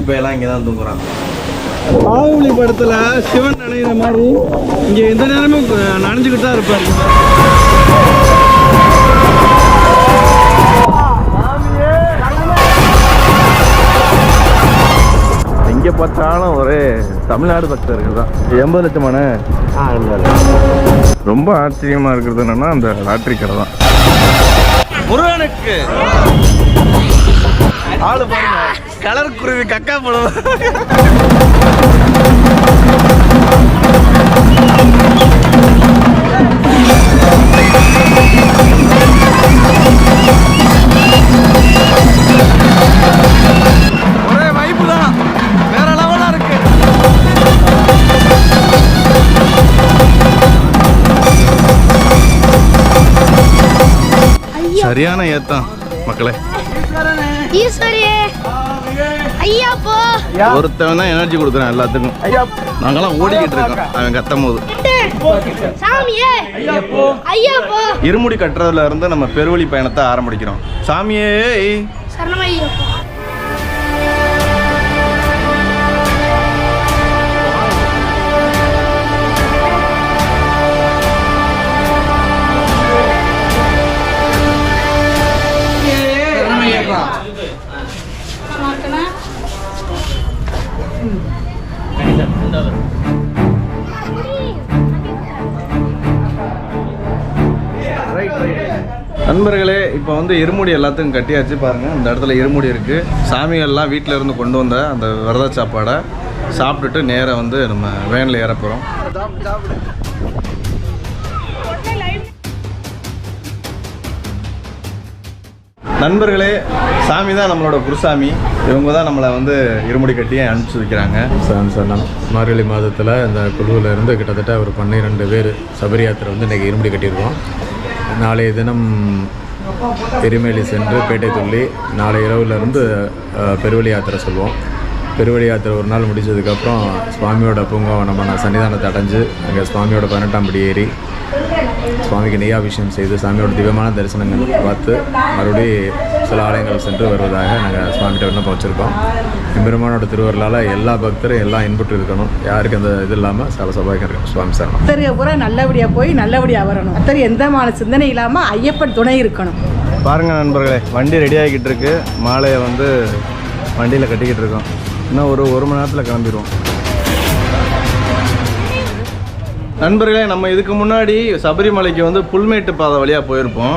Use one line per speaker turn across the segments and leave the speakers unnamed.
இப்போ எல்லாம் இங்கே தான் தூங்குறான்.
பாகுபலி படத்தில் சிவன் நினைக்கிற மாதிரி இங்கே எந்த நேரமும் நனைஞ்சுக்கிட்டு தான் இருப்பார்.
எங்கே பார்த்தாலும் ஒரே தமிழ்நாடு பக்தர்கள் தான். 80 லட்சமான ரொம்ப ஆச்சரியமாக இருக்கிறது என்னன்னா அந்த லாட்ரி கடை தான். முருகனுக்கு ஆளு பாருங்க, கலர் குருவி கக்கா போடுவோம். ஒரே வைப்பு தான், வேற லெவலா இருக்கு. சரியான ஏத்தான் மக்களே. ஒருத்தவன் தான் எனர்ஜி கொடுக்குறான் எல்லாத்துக்கும். நாங்கெல்லாம் ஓடிக்கிட்டு இருக்கோம் அவன் கத்தும் போது. இருமுடி கட்டுறதுல இருந்து நம்ம பெருவழி பயணத்தை ஆரம்பிக்கிறோம். சாமியே நண்பர்களே, இப்போ வந்து இருமுடி எல்லாத்துக்கும் கட்டியாச்சு. பாருங்கள், இந்த இடத்துல இருமுடி இருக்குது. சாமிகள்லாம் வீட்டில் இருந்து கொண்டு வந்த அந்த விரத சாப்பாடை சாப்பிட்டுட்டு நேராக வந்து நம்ம வேனில் ஏற போகிறோம். நண்பர்களே, சாமி தான் நம்மளோட குருசாமி. இவங்க தான் நம்மளை வந்து இருமுடி கட்டி அனுப்பிச்சி வைக்கிறாங்க.
மார்கழி மாதத்தில் இந்த குழுவில் இருந்து கிட்டத்தட்ட ஒரு 12 பேர் சபரி யாத்திரை வந்து இன்றைக்கி இருமுடி கட்டியிருக்கோம். நாளைய தினம் எரிமேலி சென்று பேட்டை துள்ளி நாளை இரவுலேருந்து பெருவழி யாத்திரை சொல்லுவோம். பெருவழி யாத்திரை ஒரு நாள் முடிச்சதுக்கப்புறம் சுவாமியோட பூங்காவனமான சன்னிதானத்தை அடைஞ்சு அங்கே சுவாமியோட 18ஆம் படி ஏறி சுவாமிக்கு நெய்யாபிஷேகம் செய்து சாமியோட திவ்யமான தரிசனங்கள் பார்த்து மறுபடியும் சில ஆலயங்கள் சென்று வருவதாக நாங்கள் சுவாமிகிட்ட விண்ணப்பம் வச்சுருக்கோம். எம்பெருமானோட திருவருளால் எல்லா பக்தரும் எல்லாம் இன்புற்று இருக்கணும், யாருக்கு அந்த இது இல்லாமல் சபாய்க்கு இருக்கணும். சுவாமி சரணம்.
அத்தரிய பூரா நல்லபடியாக போய் நல்லபடியாக வரணும். அத்தரிய எந்தமான சிந்தனை இல்லாமல் ஐயப்பன் துணை இருக்கணும்.
பாருங்கள் நண்பர்களே, வண்டி ரெடி ஆகிக்கிட்டு இருக்கு. மாலையை வந்து வண்டியில் கட்டிக்கிட்டு இருக்கோம். இன்னும் ஒரு மணி நேரத்தில் கிளம்பிடுவோம். நண்பர்களே, நம்ம இதுக்கு முன்னாடி சபரிமலைக்கு வந்து புல்மேட்டு பாதை வழியாக போயிருப்போம்.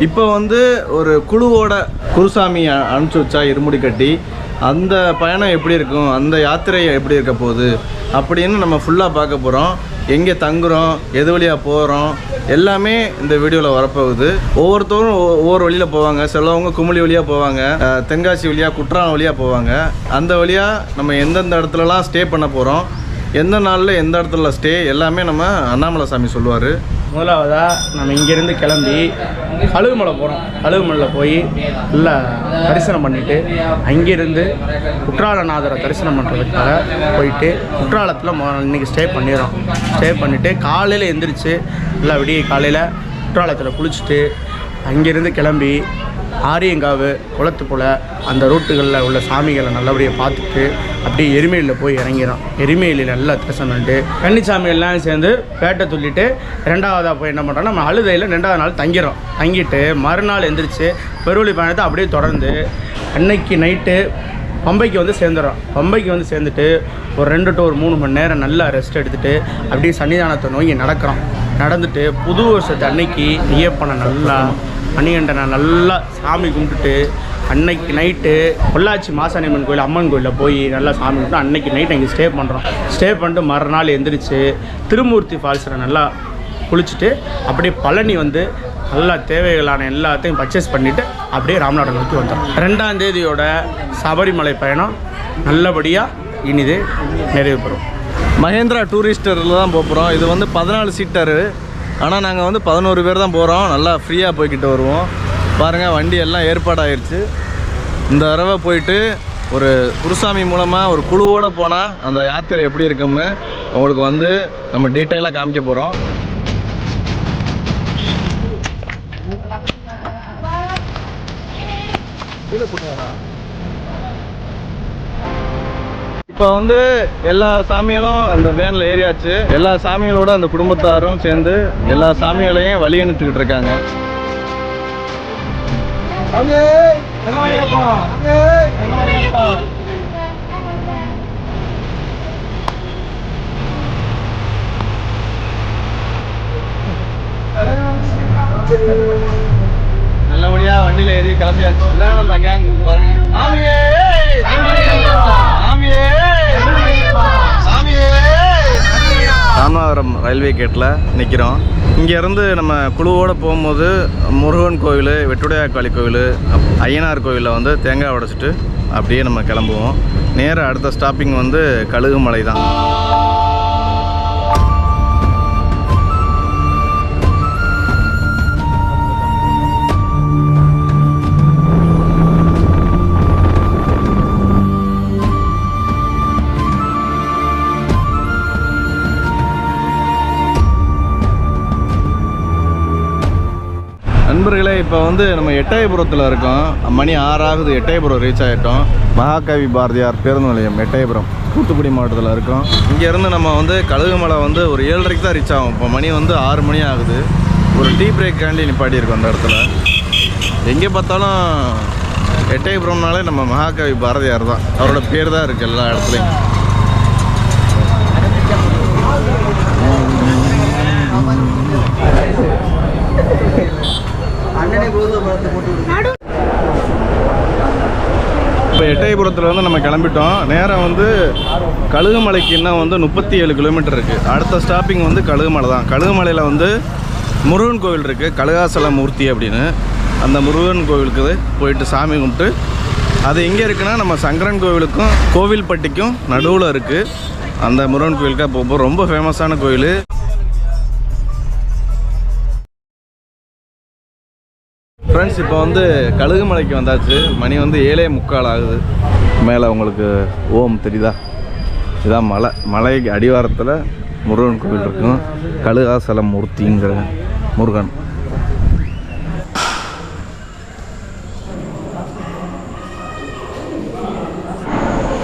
இப்போ வந்து ஒரு குழுவோட குருசாமி அனுப்பிச்சி வச்சா இருமுடி கட்டி அந்த பயணம் எப்படி இருக்கும், அந்த யாத்திரை எப்படி இருக்க போகுது அப்படின்னு நம்ம ஃபுல்லாக பார்க்க போகிறோம். எங்கே தங்குறோம், எது வழியாக போகிறோம் எல்லாமே இந்த வீடியோவில் வரப்போகுது. ஒவ்வொருத்தரும் ஒவ்வொரு வழியில் போவாங்க. சிலவங்க குமுளி வழியாக போவாங்க, தென்காசி வழியாக குற்றாலம் வழியாக போவாங்க. அந்த வழியாக நம்ம எந்தெந்த இடத்துலலாம் ஸ்டே பண்ண போகிறோம், எந்த நாளில் எந்த இடத்துல ஸ்டே எல்லாமே நம்ம அண்ணாமலை சாமி சொல்லுவார்.
முதலாவதாக நம்ம இங்கேருந்து கிளம்பி கழுகுமலை போகிறோம். கழுகுமலையில் போய் நல்லா தரிசனம் பண்ணிவிட்டு அங்கேருந்து குற்றாலநாதரை தரிசனம் பண்ணுறதுக்காக போயிட்டு குற்றாலத்தில் இன்றைக்கி ஸ்டே பண்ணிடுறோம். ஸ்டே பண்ணிவிட்டு காலையில் எந்திரிச்சு நல்லா விடிய காலையில் குற்றாலத்தில் குளிச்சுட்டு அங்கேருந்து கிளம்பி ஆரியங்காவு, குளத்துப்புல அந்த ரூட்டுகளில் உள்ள சாமிகளை நல்லபடியாக பார்த்துட்டு அப்படியே எரிமேலியில் போய் இறங்கிறோம். எரிமேலியில் நல்லா தரிசனம் பண்ணிட்டு கன்னிசாமி எல்லாம் சேர்ந்து பேட்டை துள்ளிட்டு 2வதாக போய் என்ன பண்ணுறோம், நம்ம அழுதையில் 2வது நாள் தங்கிறோம். தங்கிட்டு மறுநாள் எந்திரிச்சு பெருவழி பயணத்தை அப்படியே தொடர்ந்து அன்னைக்கு நைட்டு பம்பைக்கு வந்து சேர்ந்துடுறோம். பம்பைக்கு வந்து சேர்ந்துட்டு ஒரு 2 to 3 மணி நேரம் நல்லா ரெஸ்ட் எடுத்துகிட்டு அப்படியே சன்னிதானத்தை நோக்கி நடக்கிறோம். நடந்துட்டு புது வருஷத்து அன்னைக்கு ஐயப்பனை நல்லா மணிகண்டனை நல்லா சாமி கும்பிட்டுட்டு அன்னைக்கு நைட்டு பொள்ளாச்சி மாசாணியம்மன் கோயில் அம்மன் கோயிலில் போய் நல்லா சாமி கும்பிட்டு அன்னைக்கு நைட்டு அங்கே ஸ்டே பண்ணுறோம். ஸ்டே பண்ணிட்டு மறுநாள் எந்திரிச்சு திருமூர்த்தி ஃபால்ஸில் நல்லா குளிச்சுட்டு அப்படியே பழனி வந்து நல்லா தேவைகளான எல்லாத்தையும் பர்ச்சேஸ் பண்ணிவிட்டு அப்படியே ராமநாதன் நோக்கி வந்துடும். 2ஆம் தேதியோட சபரிமலை பயணம் நல்லபடியாக இனிது நிறைவு பெறும்.
மகேந்திரா டூரிஸ்டரில் தான் போகிறோம். இது வந்து 14 சீட்டரு. ஆனால் நாங்கள் வந்து 11 பேர் தான் போகிறோம். நல்லா ஃப்ரீயாக போய்கிட்டு வருவோம். பாருங்கள், வண்டி எல்லாம் ஏற்பாடாகிடுச்சு. இந்த தடவை போயிட்டு ஒரு குருசாமி மூலமாக ஒரு குழுவோடு போனால் அந்த யாத்திரை எப்படி இருக்கும்னு உங்களுக்கு வந்து நம்ம டீட்டெயிலாக காமிக்க போகிறோம். இப்போ வந்து எல்லா சாமிகளும் அந்த வேனில் ஏறியாச்சு. எல்லா சாமிகளோட அந்த குடும்பத்தாரும் சேர்ந்து எல்லா சாமிகளையும் வழி அனுப்பிச்சுக்கிட்டு இருக்காங்க. நல்லபடியா வண்டியில ஏறி கிளம்பியாச்சு. ராமநாதபுரம் ரயில்வே கேட்டில் நிற்கிறோம். இங்கேருந்து நம்ம குழுவோடு போகும்போது முருகன் கோவில், வெட்டுடையாக்காளி கோவில், ஐயனார் கோவிலில் வந்து தேங்காய் உடைச்சிட்டு அப்படியே நம்ம கிளம்புவோம். நேராக அடுத்த ஸ்டாப்பிங் வந்து கழுகுமலை தான். நண்பர்களே, இப்போ வந்து நம்ம எட்டயபுரத்தில் இருக்கோம். மணி 6 ஆகுது. எட்டயபுரம் ரீச் ஆகிட்டோம். மகாகவி பாரதியார் பேருந்து நிலையம் எட்டயபுரம், தூத்துக்குடி மாவட்டத்தில் இருக்கோம். இங்கேருந்து நம்ம வந்து கழுகுமலை வந்து ஒரு 7:30 தான் ரீச் ஆகும். இப்போ மணி வந்து 6 மணி ஆகுது. ஒரு டீ பிரேக் கேண்டி நிப்பாட்டி இருக்கோம் அந்த இடத்துல. எங்கே பார்த்தாலும் எட்டயபுரம்னாலே நம்ம மகாகவி பாரதியார் தான், அவரோட பேர் தான் இருக்குது எல்லா இடத்துலையும். இப்போ எட்டயபுரத்தில் வந்து நம்ம கிளம்பிட்டோம். நேராக வந்து கழுகுமலைக்கு இன்னும் வந்து 37 கிலோமீட்டர் இருக்குது. அடுத்த ஸ்டாப்பிங் வந்து கழுகுமலை தான். கழுகுமலையில் வந்து முருகன் கோவில் இருக்குது, கழுகாசல மூர்த்தி அப்படின்னு. அந்த முருகன் கோவிலுக்கு போயிட்டு சாமி கும்பிட்டு, அது எங்கே இருக்குன்னா நம்ம சங்கரன் கோவிலுக்கும் கோவில்பட்டிக்கும் நடுவில் இருக்குது. அந்த முருகன் கோவிலுக்காக போகும். ரொம்ப ஃபேமஸான கோவில். ஃப்ரெண்ட்ஸ், இப்போ வந்து கழுகுமலைக்கு வந்தாச்சு. மணி வந்து 7:45 ஆகுது. மேலே உங்களுக்கு ஓம் தெரியுதா? இதுதான் மலை. மலைக்கு அடிவாரத்தில் முருகன் கோவில் இருக்கும். கழுகாசல மூர்த்திங்கிற முருகன்.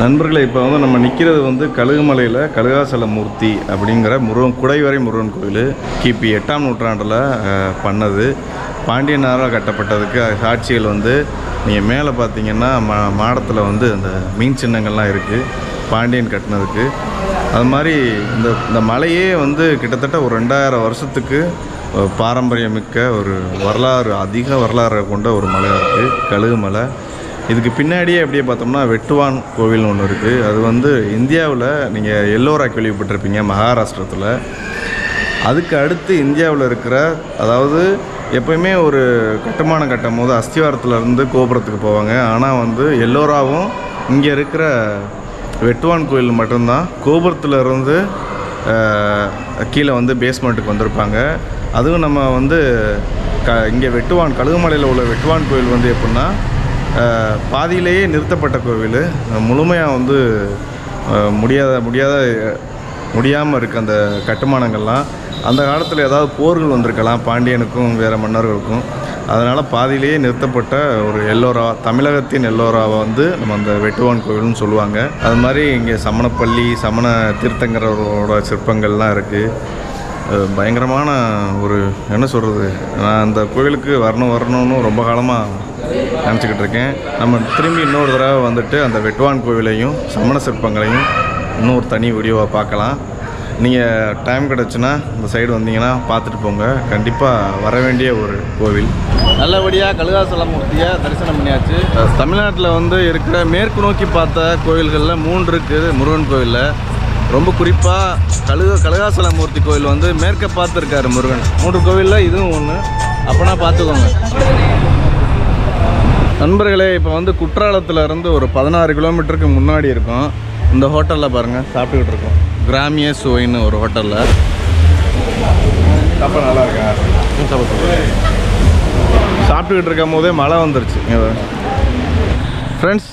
நண்பர்களே, இப்போ வந்து நம்ம நிற்கிறது வந்து கழுகுமலையில் கழுகாசல மூர்த்தி அப்படிங்கிற முருகன், குடைவரை முருகன் கோவில். கிபி 8ஆம் நூற்றாண்டில் பண்ணது. பாண்டியனாரால் கட்டப்பட்டதுக்கு சாட்சிகள் வந்து நீங்கள் மேலே பார்த்தீங்கன்னா மாடத்தில் வந்து அந்த மீன் சின்னங்கள்லாம் இருக்குது, பாண்டியன் கட்டினதுக்கு. அது மாதிரி இந்த மலையே வந்து கிட்டத்தட்ட ஒரு 2000 வருஷத்துக்கு பாரம்பரியமிக்க ஒரு வரலாறு, அதிக வரலாறு கொண்ட ஒரு மலையாக இருக்குது கழுகுமலை. இதுக்கு பின்னாடியே அப்படியே பார்த்தோம்னா வெட்டுவான் கோவில்னு ஒன்று இருக்குது. அது வந்து இந்தியாவில் நீங்கள் எல்லோரா கேள்விப்பட்டிருப்பீங்க, மகாராஷ்டிரத்தில். அதுக்கு அடுத்து இந்தியாவில் இருக்கிற, அதாவது எப்போயுமே ஒரு கட்டுமானம் கட்டும் போது அஸ்திவாரத்துலேருந்து கோபுரத்துக்கு போவாங்க. ஆனால் வந்து எல்லோராவும் இங்கே இருக்கிற வெட்டுவான் கோயில் மட்டும்தான் கோபுரத்துலேருந்து கீழே வந்து பேஸ்மெண்ட்டுக்கு வந்திருப்பாங்க. அதுவும் நம்ம வந்து இங்கே வெட்டுவான், கழுகுமலையில் உள்ள வெட்டுவான் கோயில் வந்து எப்படின்னா பாதியிலேயே நிறுத்தப்பட்ட கோவில். முழுமையாக வந்து முடியாமல் இருக்குது அந்த கட்டுமானங்கள்லாம். அந்த காலத்தில் ஏதாவது போர்கள் வந்திருக்கலாம் பாண்டியனுக்கும் வேறு மன்னர்களுக்கும். அதனால் பாதியிலேயே நிறுத்தப்பட்ட ஒரு எல்லோரா, தமிழகத்தின் எல்லோராவை வந்து நம்ம அந்த வெட்டுவான் கோவில்னு சொல்லுவாங்க. அது மாதிரி இங்கே சமணப்பள்ளி, சமண தீர்த்தங்கரோட சிற்பங்கள்லாம் இருக்குது. பயங்கரமான ஒரு, என்ன சொல்கிறது, நான் அந்த கோவிலுக்கு வரணும்னு ரொம்ப காலமாக நினச்சிக்கிட்டு இருக்கேன். நம்ம திரும்பி இன்னொரு தடவை வந்துட்டு அந்த வெட்டுவான் கோவிலையும் சமண சிற்பங்களையும் இன்னொரு தனி வீடியோவாக பார்க்கலாம். நீங்கள் டைம் கிடச்சுன்னா இந்த சைடு வந்தீங்கன்னா பார்த்துட்டு போங்க. கண்டிப்பாக வர வேண்டிய ஒரு கோவில். நல்லபடியாக கழுகாசல மூர்த்தியை தரிசனம் பண்ணியாச்சு. தமிழ்நாட்டில் வந்து இருக்கிற மேற்கு நோக்கி பார்த்த கோவில்களில் 3 இருக்குது முருகன் கோவிலில். ரொம்ப குறிப்பாக கழுகாசல மூர்த்தி கோவில் வந்து மேற்க பார்த்துருக்காரு முருகன். 3 கோவிலில் இதுவும் ஒன்று. அப்போனா பார்த்துக்கோங்க நண்பர்களே. இப்போ வந்து குற்றாலத்தில் இருந்து ஒரு 16 கிலோமீட்டருக்கு முன்னாடி இருக்கும். இந்த ஹோட்டலில் பாருங்கள் சாப்பிட்டுக்கிட்டு இருக்கோம். கிராமிய சுவைன்னு ஒரு ஹோட்டலில். சாப்பாடு நல்லா இருக்கா? சாப்பிட்டுக்கிட்டு இருக்கும் போதே மழை வந்துருச்சு. ஃப்ரெண்ட்ஸ்,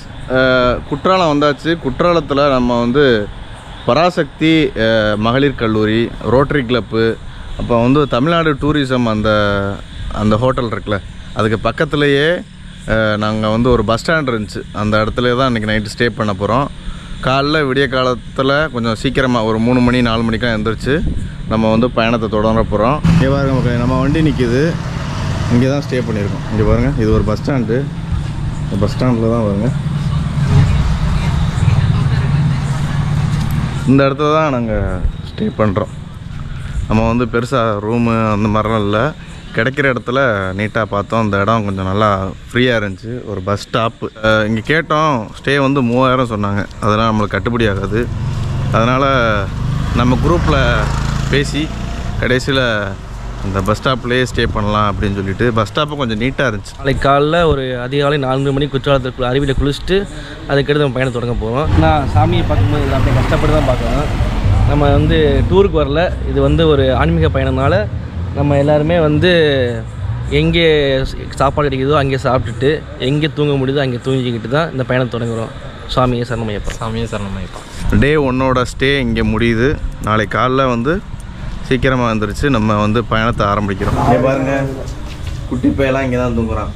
குற்றாலம் வந்தாச்சு. குற்றாலத்தில் நம்ம வந்து பராசக்தி மகளிர் கல்லூரி, ரோட்டரி கிளப்பு, அப்போ வந்து தமிழ்நாடு டூரிசம் அந்த ஹோட்டல் இருக்குல்ல, அதுக்கு பக்கத்துலேயே நாங்கள் வந்து ஒரு பஸ் ஸ்டாண்ட் இருந்துச்சு. அந்த இடத்துல தான் இன்றைக்கி நைட்டு ஸ்டே பண்ண போகிறோம். காலைல விடிய காலத்தில் கொஞ்சம் சீக்கிரமாக ஒரு 3 மணி 4 மணிக்கெலாம் எழுந்திரிச்சு நம்ம வந்து பயணத்தை தொடர போகிறோம். இங்கே பாருங்க மக்களே, நம்ம வண்டி நிற்கிது, இங்கே தான் ஸ்டே பண்ணியிருக்கோம். இங்கே பாருங்கள், இது ஒரு பஸ் ஸ்டாண்டு. இந்த பஸ் ஸ்டாண்டில் தான் பாருங்க, இந்த இடத்துல தான் நாங்கள் ஸ்டே பண்ணுறோம். நம்ம வந்து பெருசாக ரூமு அந்த மாதிரிலாம் இல்லை, கிடைக்கிற இடத்துல நீட்டாக பார்த்தோம். அந்த இடம் கொஞ்சம் நல்லா ஃப்ரீயாக இருந்துச்சு. ஒரு பஸ் ஸ்டாப்பு. இங்கே கேட்டோம், ஸ்டே வந்து 3000 சொன்னாங்க. அதெல்லாம் நம்மளுக்கு கட்டுப்படி ஆகாது. அதனால் நம்ம குரூப்பில் பேசி கடைசியில் அந்த பஸ் ஸ்டாப்லேயே ஸ்டே பண்ணலாம் அப்படின்னு சொல்லிட்டு பஸ் ஸ்டாப்பு கொஞ்சம் நீட்டாக இருந்துச்சு.
நாளைக்கு காலைல ஒரு அதிகாலை 4 மணிக்கு குற்றாலத்துக்கு அருவியில் குளிச்சுட்டு அதுக்கடுத்து நம்ம பயணம் தொடங்க போகிறோம். நான் சாமியை பார்க்கும்போது அப்படியே கஷ்டப்பட்டு தான் பார்க்கலாம். நம்ம வந்து டூருக்கு வரல, இது வந்து ஒரு ஆன்மீக பயணம்னால நம்ம எல்லாருமே வந்து எங்கே சாப்பாடு கிடைக்குதோ அங்கே சாப்பிட்டுட்டு எங்கே தூங்க முடியுதோ அங்கே தூங்கிக்கிட்டு தான் இந்த பயணம் தொடங்குகிறோம். சாமியை சரணமையப்பா.
சாமியை சரணமையப்பா.
டே 1 ஸ்டே இங்கே முடியுது. நாளைக்கு காலைல வந்து சீக்கிரமாக வந்துருச்சு, நம்ம வந்து பயணத்தை ஆரம்பிக்கிறோம். இங்கே பாருங்கள், குட்டி பையெல்லாம் இங்கே தான் தூங்குறான்.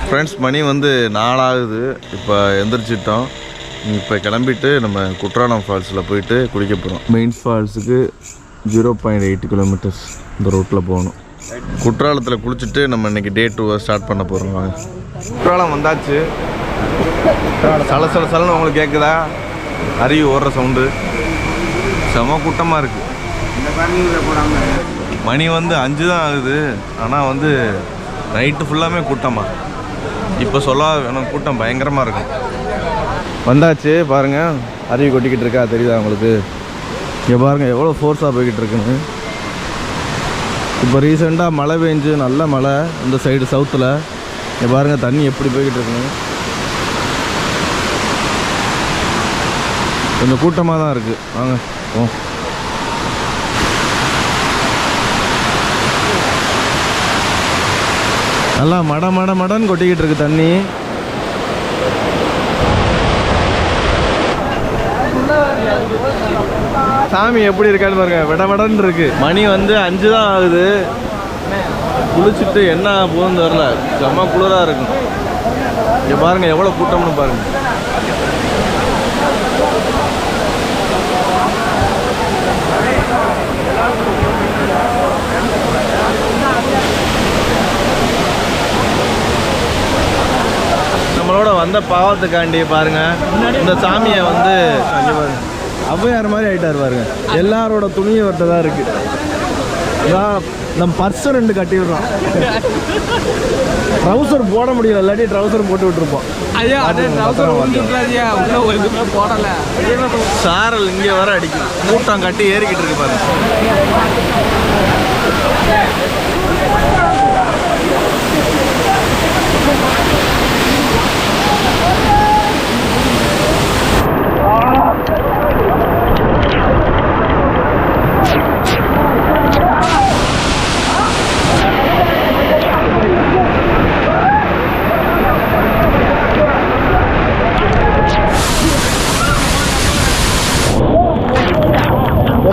ஃப்ரெண்ட்ஸ், மணி வந்து 4 ஆகுது. இப்போ எந்திரிச்சிட்டோம். இப்போ கிளம்பிட்டு நம்ம குற்றாலம் ஃபால்ஸில் போயிட்டு குளிக்க போகிறோம். மெயின் ஃபால்ஸுக்கு 0.8 கிலோமீட்டர்ஸ் இந்த ரோட்டில் போகணும். குற்றாலத்தில் குளிச்சுட்டு நம்ம இன்றைக்கி டே 2 ஸ்டார்ட் பண்ண போகிறோம். வாங்க, குற்றாலம் வந்தாச்சு. சல சல சலன்னு உங்களுக்கு கேட்குதா? அருவி ஓடுற சவுண்டு. செம கூட்டமாக இருக்குது. மணி வந்து 5 தான் ஆகுது. ஆனால் வந்து நைட்டு ஃபுல்லாமே கூட்டமாக. இப்போ சொல்லாத கூட்டம் பயங்கரமாக இருக்கும். வந்தாச்சு பாருங்கள், அருவி கொட்டிக்கிட்டு இருக்கா, தெரியுதா உங்களுக்கு? இங்கே பாருங்கள் எவ்வளோ ஃபோர்ஸாக போய்கிட்டு இருக்குன்னு. இப்போ ரீசெண்டாக மழை பெஞ்சு, நல்ல மழை இந்த சைடு சவுத்தில். இங்கே பாருங்கள் தண்ணி எப்படி போய்கிட்டு இருக்குன்னு. கொஞ்சம் கூட்டமாக தான் இருக்குது. வாங்க ஓ, நல்லா மடன்னு கொட்டிக்கிட்டு இருக்கு தண்ணி. சாமி எப்படி இருக்கான்னு பாருங்க, விடன்னு இருக்கு. மணி வந்து 5 தான் ஆகுது. குளிச்சுட்டு என்ன போகுதுன்னு வரல, செம்ம குளிராக இருக்கும். இங்கே பாருங்க எவ்வளோ கூட்டம்னு பாருங்க. நம்மளோட வந்த பாவத்துக்காண்டி பாருங்க, இந்த சாமியை வந்து ஔவையார் மாதிரி ஆகிட்டார் பாருங்க. எல்லாரோட துணியை வரட்ட தான் இருக்கு. நம்ம பர்ஸை 2 கட்டிடுறோம். ட்ரௌசர் போட முடியல, இல்லாட்டி ட்ரௌசர் போட்டு விட்டுருப்போம். சாரல் இங்கே வர அடிக்கும். மூட்டம் கட்டி ஏறிக்கிட்டு இருக்கு பாருங்க.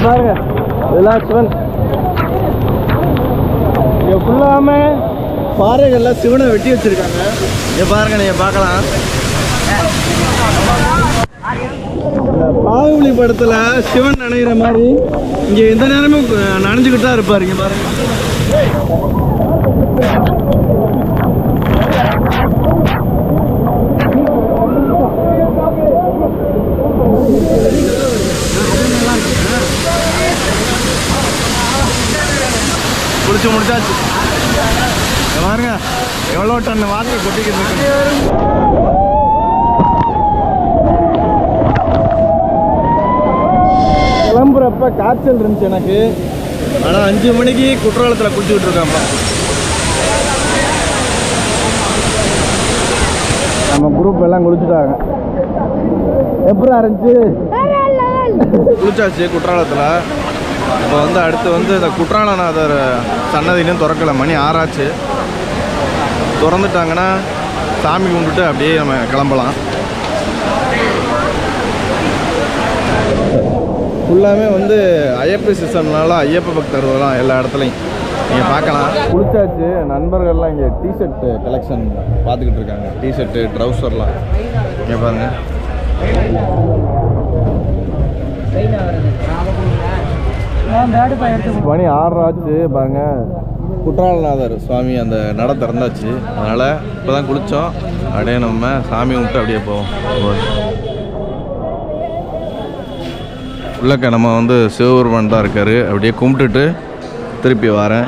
பாருங்க இதெல்லாம் சிவன். இங்கே ஃபுல்லாமே பாறைகள்லாம் சிவனை வெட்டி வச்சிருக்காங்க. இங்கே பாருங்க, நீங்கள் பார்க்கலாம். இந்த பாகுபலி படத்தில் சிவன் நனைகிற மாதிரி இங்கே எந்த நேரமும் நனைஞ்சுக்கிட்டு தான் இருப்பார். இங்கே பாருங்க. குளிச்சு முடிச்சாச்சு. பாருங்க எவ்வளோ டன் வாட்டர் கொட்டிக்கிட்டு இருக்கு. கிளம்புறப்ப காய்ச்சல் இருந்துச்சு எனக்கு. ஆனால் 5 மணிக்கு குற்றாலத்தில் குளிச்சுக்கிட்டு இருக்காப்பா. நம்ம குரூப் எல்லாம் குளிச்சுட்டாங்க. எப்படி இருந்துச்சு? குளிச்சாச்சு குற்றாலத்தில். இப்போ வந்து அடுத்து வந்து இந்த குற்றாலநாதர் சன்னதியிலும் திறக்கலை. மணி 6 ஆச்சு. திறந்துட்டாங்கன்னா சாமி கும்பிட்டு அப்படியே நம்ம கிளம்பலாம். ஃபுல்லாமே வந்து ஐயப்ப சீசன்னால ஐயப்ப பக்தர் வரலாம் எல்லா இடத்துலையும். நீங்கள் பார்க்கலாம். குளிச்சாச்சு. நண்பர்கள்லாம் இங்கே டிஷர்ட்டு கலெக்ஷன் பார்த்துக்கிட்டு இருக்காங்க. டிஷர்ட்டு ட்ரௌசர்லாம் இங்கே பாருங்க. மணி 6 ஆச்சு பாருங்க. குற்றாலநாதர் சுவாமி அந்த நட திறந்தாச்சு. அதனால் இப்போ தான் குளித்தோம். அப்படியே நம்ம சாமி கும்பிட்டு அப்படியே போவோம். உள்ளக்க நம்ம வந்து சிவபெருமான் தான் இருக்கார். அப்படியே கும்பிட்டுட்டு திருப்பி வரேன்.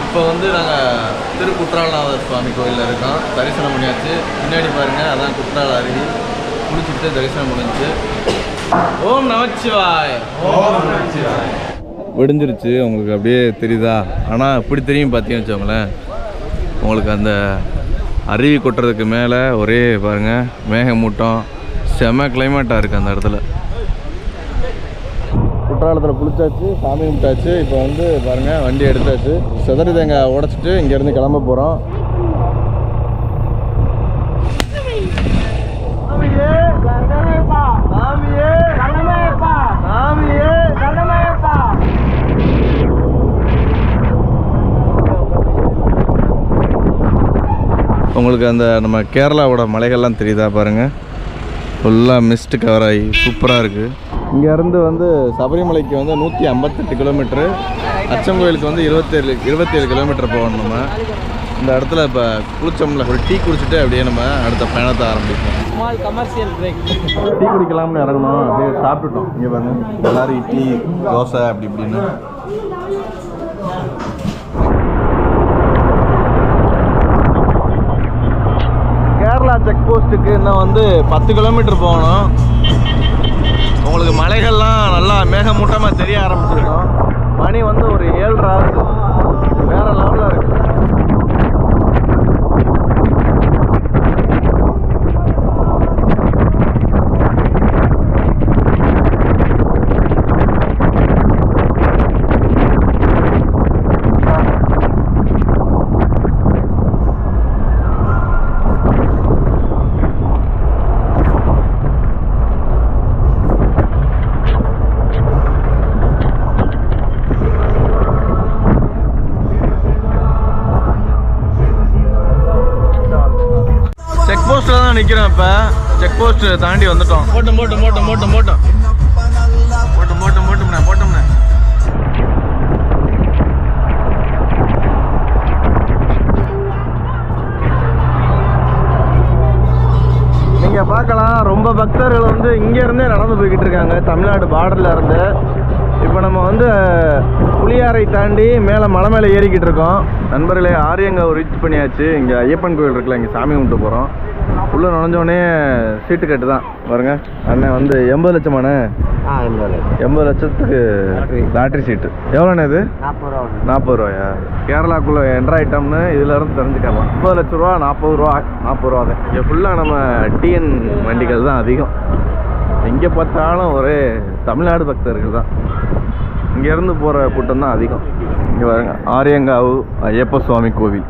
இப்போ வந்து நாங்கள் திருக்குற்றாலநாதர் சுவாமி கோயிலில் இருக்கோம். தரிசனம் பண்ணியாச்சு. பின்னாடி பாருங்கள், அதான் குற்றால அருவி. குளிச்சுட்டு தரிசனம் முடிஞ்சு. ஓம் நமச்சிவாய். ஓம் நமச்சிவாய். விடிஞ்சிருச்சு. உங்களுக்கு அப்படியே தெரியுதா? ஆனால் இப்படி தெரியும் பார்த்தீங்கன்னு வச்சோங்களேன். உங்களுக்கு அந்த அருவி கொட்டுறதுக்கு மேலே ஒரே பாருங்கள் மேகமூட்டம். செம கிளைமேட்டாக இருக்குது அந்த இடத்துல. குற்றாலத்தில் குளிச்சாச்சு, சாமி கும்பிட்டாச்சு. இப்போ வந்து பாருங்கள் வண்டி எடுத்தாச்சு. சிதறி தேங்காய் உடச்சிட்டு இங்கேருந்து கிளம்ப போகிறோம். உங்களுக்கு அந்த நம்ம கேரளாவோட மலைகள்லாம் தெரியுதா பாருங்கள். ஃபுல்லாக மிஸ்ட் கவர் ஆகி சூப்பராக இருக்குது. இங்கேருந்து வந்து சபரிமலைக்கு வந்து 158 கிலோமீட்ரு, அச்சங்கோயிலுக்கு வந்து 27 கிலோமீட்டர் போகணும். நம்ம இந்த இடத்துல இப்போ குளிச்சோம்ல, ஒரு டீ குடிச்சிட்டு அப்படியே நம்ம அடுத்த பயணத்தை ஆரம்பிப்போம்.
Small commercial break.
டீ குடிக்கலாம்னு இறங்கணும். அப்படியே சாப்பிட்டுட்டோம். இங்கே பாருங்க எல்லோரும் இட்லி தோசை அப்படி இப்படின்னு. கேரளா செக் போஸ்ட்டுக்கு இன்னும் வந்து 10 கிலோமீட்டர் போகணும். உங்களுக்கு மலைகள்லாம் நல்லா மேகமூட்டமாக தெரிய ஆரம்பிச்சிருக்கும். மணி வந்து ஒரு 7:30 ஆகுது. வேறு லெவலில் இருக்குது. நிற்கிறோம். இப்போ செக் போஸ்ட் தாண்டி வந்துட்டோம். போட்டோம்ண்ணே. நீங்கள் பார்க்கலாம், ரொம்ப பக்தர்கள் வந்து இங்கேருந்தே நடந்து போய்கிட்டு இருக்காங்க. தமிழ்நாடு பார்டரில் இருந்து. இப்போ நம்ம வந்து புளியாரை தாண்டி மேலே மலை மேலே ஏறிக்கிட்டு இருக்கோம். நண்பர்களே, ஆரியங்காவை ரீச் பண்ணியாச்சு. இங்கே ஐயப்பன் கோயில் இருக்குல்ல, இங்கே சாமி கும்பிட்டு போகிறோம். உள்ளே நுழைஞ்சோடனே சீட்டு கட்டு தான் பாருங்க. அண்ணன் வந்து 80 லட்சமாண்ணே. 80 லட்சத்துக்கு லாட்ரி சீட்டு. எவ்வளோண்ணே இது? 40 ரூபாயா? கேரளாக்குள்ளே என்ட்ரு ஐட்டம்னு இதில் இருந்து தெரிஞ்சுக்கலாம். 30 லட்ச ரூபா, 40 ரூபா தான். இங்கே ஃபுல்லாக நம்ம டிஎன் வண்டிகள் தான் அதிகம். எங்கே பார்த்தாலும் ஒரே தமிழ்நாடு பக்தர்கள் தான். இங்கேருந்து போகிற கூட்டம் தான் அதிகம். இங்கே பாருங்க, ஆரியங்காவு ஐயப்ப சுவாமி கோவில்.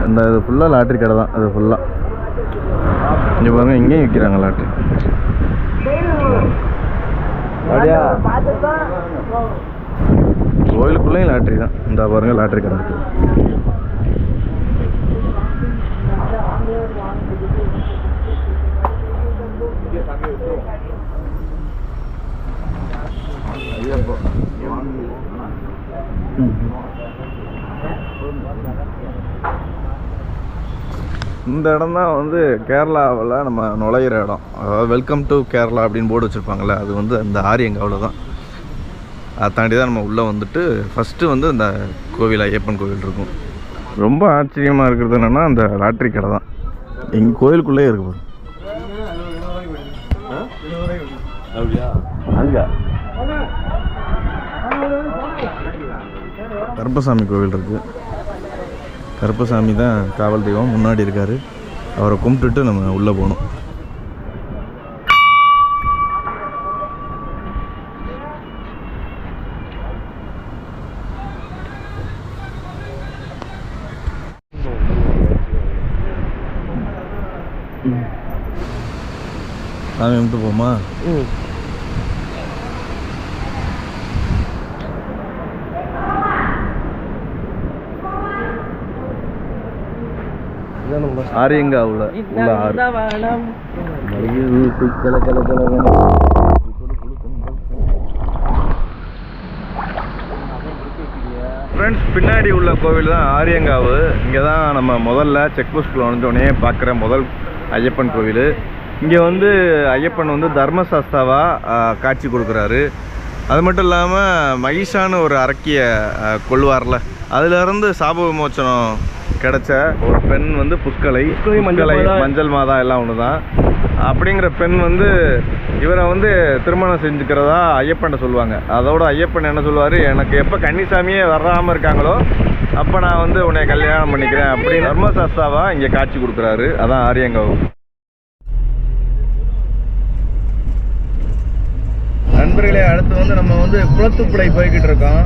இந்த இது ஃபுல்லாக லாட்ரி கடை தான். அது ஃபுல்லாக இங்கே பாருங்க, இங்கேயும் விற்கிறாங்க லாட்ரி. அப்படியா? கோயிலுக்குள்ளேயும் லாட்ரி தான். இந்த பாருங்க லாட்ரி கடை இருக்குது. இந்த இடம் தான் வந்து கேரளாவில் நம்ம நுழையிற இடம். அதாவது வெல்கம் டு கேரளா அப்படின்னு போர்டு வச்சுருப்பாங்கள்ல, அது வந்து அந்த ஆரியங்காவில் தான். அதை தாண்டி தான் நம்ம உள்ளே வந்துட்டு ஃபஸ்ட்டு வந்து இந்த கோவில் ஐயப்பன் கோவில் இருக்கும். ரொம்ப ஆச்சரியமாக இருக்கிறது என்னென்னா அந்த லாட்ரி கடை தான். எங்கள் கோயிலுக்குள்ளே இருக்கு. அங்கே கருப்பசாமி கோவில் இருக்குது. கருப்பசாமி தான் காவல் தெய்வம், முன்னாடி இருக்கார். அவரை கும்பிட்டுட்டு நம்ம உள்ளே போகணும். சாமி கும்பிட்டு போமா? ஆரியங்காவில் உள்ள ஆறு. ஃப்ரெண்ட்ஸ், பின்னாடி உள்ள கோவில் தான் ஆரியங்காவு. இங்கே தான் நம்ம முதல்ல செக் போஸ்ட்டில் வந்தோடனே பார்க்குற முதல் ஐயப்பன் கோவில். இங்கே வந்து ஐயப்பன் வந்து தர்மசாஸ்தாவாக காட்சி கொடுக்குறாரு. அது மட்டும் இல்லாமல் மகிஷான்னு ஒரு அரக்கிய கொள்வார்ல, அதிலிருந்து சாப விமோச்சனம் கிடைச்ச ஒரு பெண் வந்து புஷ்கலை, மஞ்சள் மாதா எல்லாம் ஒன்று தான். அப்படிங்கிற பெண் வந்து இவரை வந்து திருமணம் செஞ்சுக்கிறதா ஐயப்பன்ட்ட சொல்லுவாங்க. அதோட ஐயப்பன் என்ன சொல்லுவார், எனக்கு எப்போ கன்னிசாமியே வராமல் இருக்காங்களோ அப்போ நான் வந்து உன்னை கல்யாணம் பண்ணிக்கிறேன் அப்படின்னு தர்மசாஸ்தாவாக இங்கே காட்சி கொடுக்குறாரு. அதான் ஆரியங்காவு. நண்பர்களே, அடுத்து வந்து நம்ம வந்து குளத்துப்புழை போய்கிட்டு இருக்கோம்.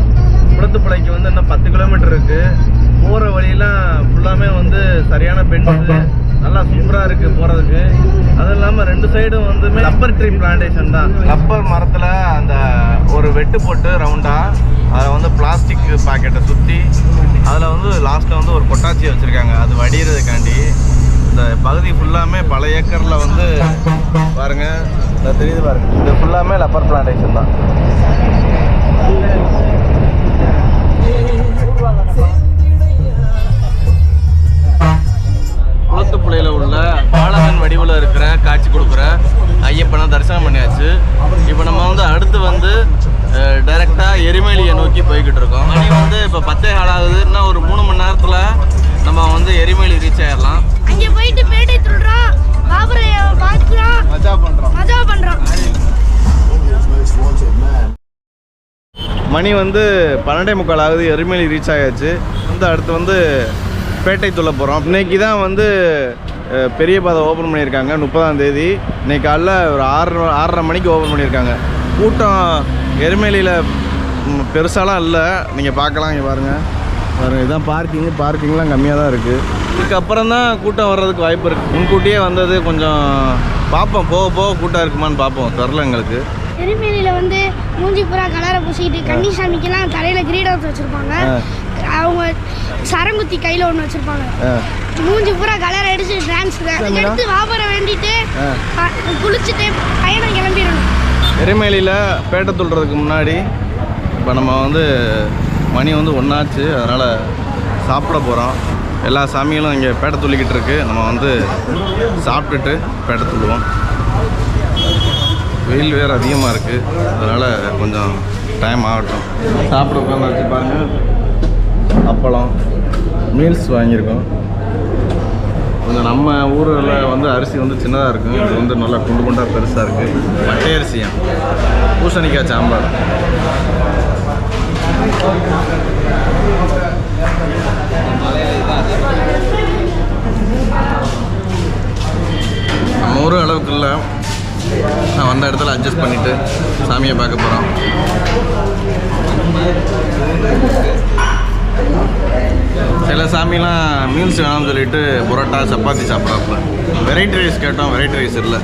குளத்துப்புழைக்கு வந்து இன்னும் 10 கிலோமீட்டர் இருக்குது. போகிற வழியெல்லாம் ஃபுல்லாமே வந்து சரியான பெண்கள், நல்லா சூப்பராக இருக்குது போகிறதுக்கு. அதுவும் இல்லாமல் 2 சைடும் வந்து ரப்பர் ட்ரீ பிளான்டேஷன் தான். ரப்பர் மரத்தில் அந்த ஒரு வெட்டு போட்டு ரவுண்டாக அதை வந்து பிளாஸ்டிக் பாக்கெட்டை சுற்றி அதில் வந்து லாஸ்ட்டில் வந்து ஒரு கொட்டாச்சி வச்சுருக்காங்க, அது வடிகிறதுக்காண்டி. இந்த பகுதி ஃபுல்லாமே பல ஏக்கரில் வந்து பாருங்கள், இந்த தெரியுது பாருங்கள், இது ஃபுல்லாமே ரப்பர் பிளான்டேஷன் தான். குளத்துப்புழையில் உள்ள பாலகன் வடிவில் இருக்கிற காட்சி கொடுக்குற ஐயப்பனை தரிசனம் பண்ணியாச்சு. இப்போ நம்ம வந்து அடுத்து வந்து டைரெக்டாக எரிமேலியை நோக்கி போய்கிட்டு இருக்கோம். மணி வந்து இப்போ 10:15 ஆகுது. இன்னும் ஒரு 3 மணி நேரத்தில் நம்ம வந்து எரிமேலி ரீச் ஆயிடலாம்.
அங்கே போயிட்டு பேட்டை துள்ளுறோம், பாபரை பார்க்குறோம், மஜா பண்ணுறோம்.
மணி வந்து 12:45 ஆகுது. எரிமேலி ரீச் ஆயாச்சு. வந்து அடுத்து வந்து பேட்டை துள்ள போகிறோம். இன்றைக்கி தான் வந்து பெரிய பாதை ஓப்பன் பண்ணியிருக்காங்க, 30ஆம் தேதி. இன்றைக்கி காலைல ஒரு 6:30 மணிக்கு ஓப்பன் பண்ணியிருக்காங்க. கூட்டம் எரிமேலியில் பெருசாலாம் இல்லை, நீங்கள் பார்க்கலாம். இங்கே பாருங்கள், இதுதான் பார்க்கிங்லாம் கம்மியாக தான் இருக்குது. இதுக்கப்புறம் தான் கூட்டம் வர்றதுக்கு வாய்ப்பு இருக்குது. முன்கூட்டியே வந்தது கொஞ்சம் பார்ப்போம், போக போக கூட்டம் இருக்குமான்னு பார்ப்போம், தெரில எங்களுக்கு.
எரிமேலியில் வந்து மூஞ்சி பூரா கலரை பூசிக்கிட்டு கன்னிசாமிக்கெல்லாம் தலையில் கிரீடத்தை வச்சுருப்பாங்க. அவங்க சரங்குத்தி கையில் ஒன்று வச்சுருப்பாங்க. மூஞ்சி பூரா கலரை அடிச்சு டான்ஸ் எடுத்து வாபரை வேண்டிட்டு குளிச்சுட்டு பயணம் கிளம்பிடணும்.
எரிமேலியில் பேட்டை துள்ளுறதுக்கு முன்னாடி இப்போ நம்ம வந்து மணி வந்து 1 ஆச்சு. அதனால் சாப்பிட போகிறோம். எல்லா சாமிகளும் இங்கே பேட்டை துள்ளிக்கிட்டு இருக்கு. நம்ம வந்து சாப்பிட்டுட்டு பேட்டை துள்ளுவோம். வெயில் வேறு அதிகமாக இருக்குது, அதனால் கொஞ்சம் டைம் ஆகட்டும். சாப்பிட உட்காந்து வச்சு பாருங்கள், அப்பளம் மீல்ஸ் வாங்கியிருக்கோம். கொஞ்சம் நம்ம ஊரில் வந்து அரிசி வந்து சின்னதாக இருக்கும், இது வந்து நல்லா குண்டு குண்டாக பெருசாக இருக்குது. பட்டை அரிசியா, பூசணிக்காய் சாம்பார். நம்ம ஊர் அளவுக்கு இல்லை, நான் வந்த இடத்துல அட்ஜஸ்ட் பண்ணிவிட்டு சாமியை பார்க்க போகிறோம். சில சாமிலாம் மீல்ஸ் வேணும்னு சொல்லிட்டு புரோட்டா சப்பாத்தி சாப்பிட்றாப்புல. வெரைட்டி ரைஸ் கேட்டோம், வெரைட்டி ரைஸ் இல்லை.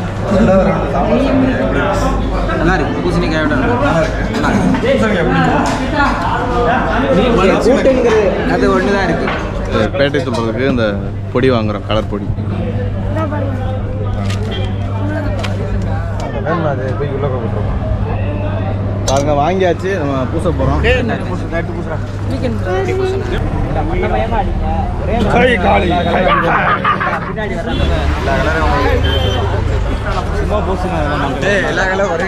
நல்லா இருக்கு, பூசணிக்காயோட அது ஒன்று தான் இருக்குது.
பேட்டை சொல்கிறதுக்கு இந்த பொடி வாங்குகிறோம், கலர் பொடி. பாருங்க, வாங்கியாச்சு. நம்ம பூச போகிறோம். எல்லா கலரும் ஒரே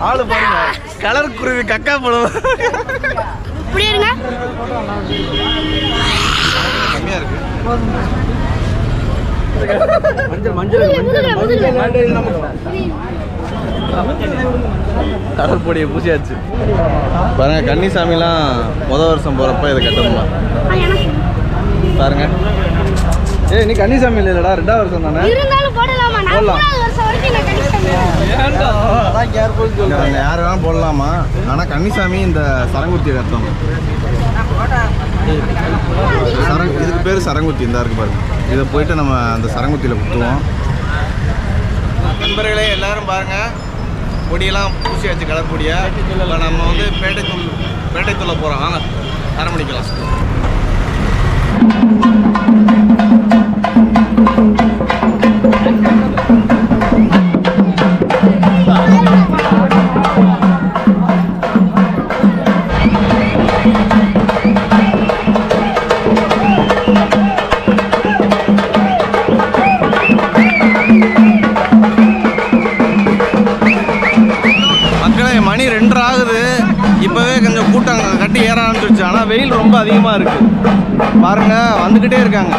ஆளு பாருங்க, கலர் குருவி கக்கா போடுவோம்.
இப்படி இருங்க,
கம்மியா இருக்கு. கலர் பொடியை பூசியாச்சு. பாருங்க, கன்னிசாமிலாம் முதல் வருஷம் போறப்ப இதை கட்டணுமா பாருங்க. நீ கன்னிசாமி இல்லடா, 2ஆவது வருஷம் தானே. யார் வேணாலும் போடலாமா, ஆனால் கன்னிசாமி இந்த சரங்குத்தியை கட்டணும். இதுக்கு பேர் சரங்குத்தி. இந்த இருக்கு பாருங்க, இதை போயிட்டு நம்ம அந்த சரங்குத்தியில் குத்துவோம். நண்பர்களே எல்லாரும் பாருங்க, பொடியெல்லாம் பூசி வச்சு கலர் பொடியா. இப்போ நம்ம வந்து பேட்டை பேட்டைத்துள்ள போகிறோம். வாங்க ஆரம்பிக்கலாம். மணி 2:30 ஆகுது. இப்போவே கொஞ்சம் கூட்டம் கட்டி ஏற ஆரம்பிச்சிருச்சு. ஆனால் வெயில் ரொம்ப அதிகமாக இருக்குது. பாருங்கள், வந்துக்கிட்டே இருக்காங்க.